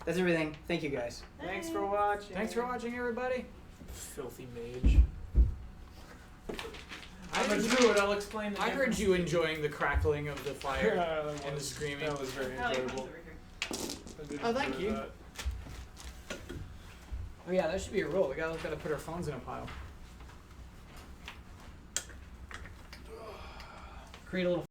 that's everything. Thank you, guys. Thanks for watching. Thanks for watching, everybody. Filthy mage. I'm a druid. I'll explain the I heard difference. you enjoying the crackling of the fire That and the was- screaming. That was very Hallie enjoyable. comes over here. I did Oh, thank enjoy you. that. Oh yeah, that should be a rule. We gotta put our phones in a pile. Create a little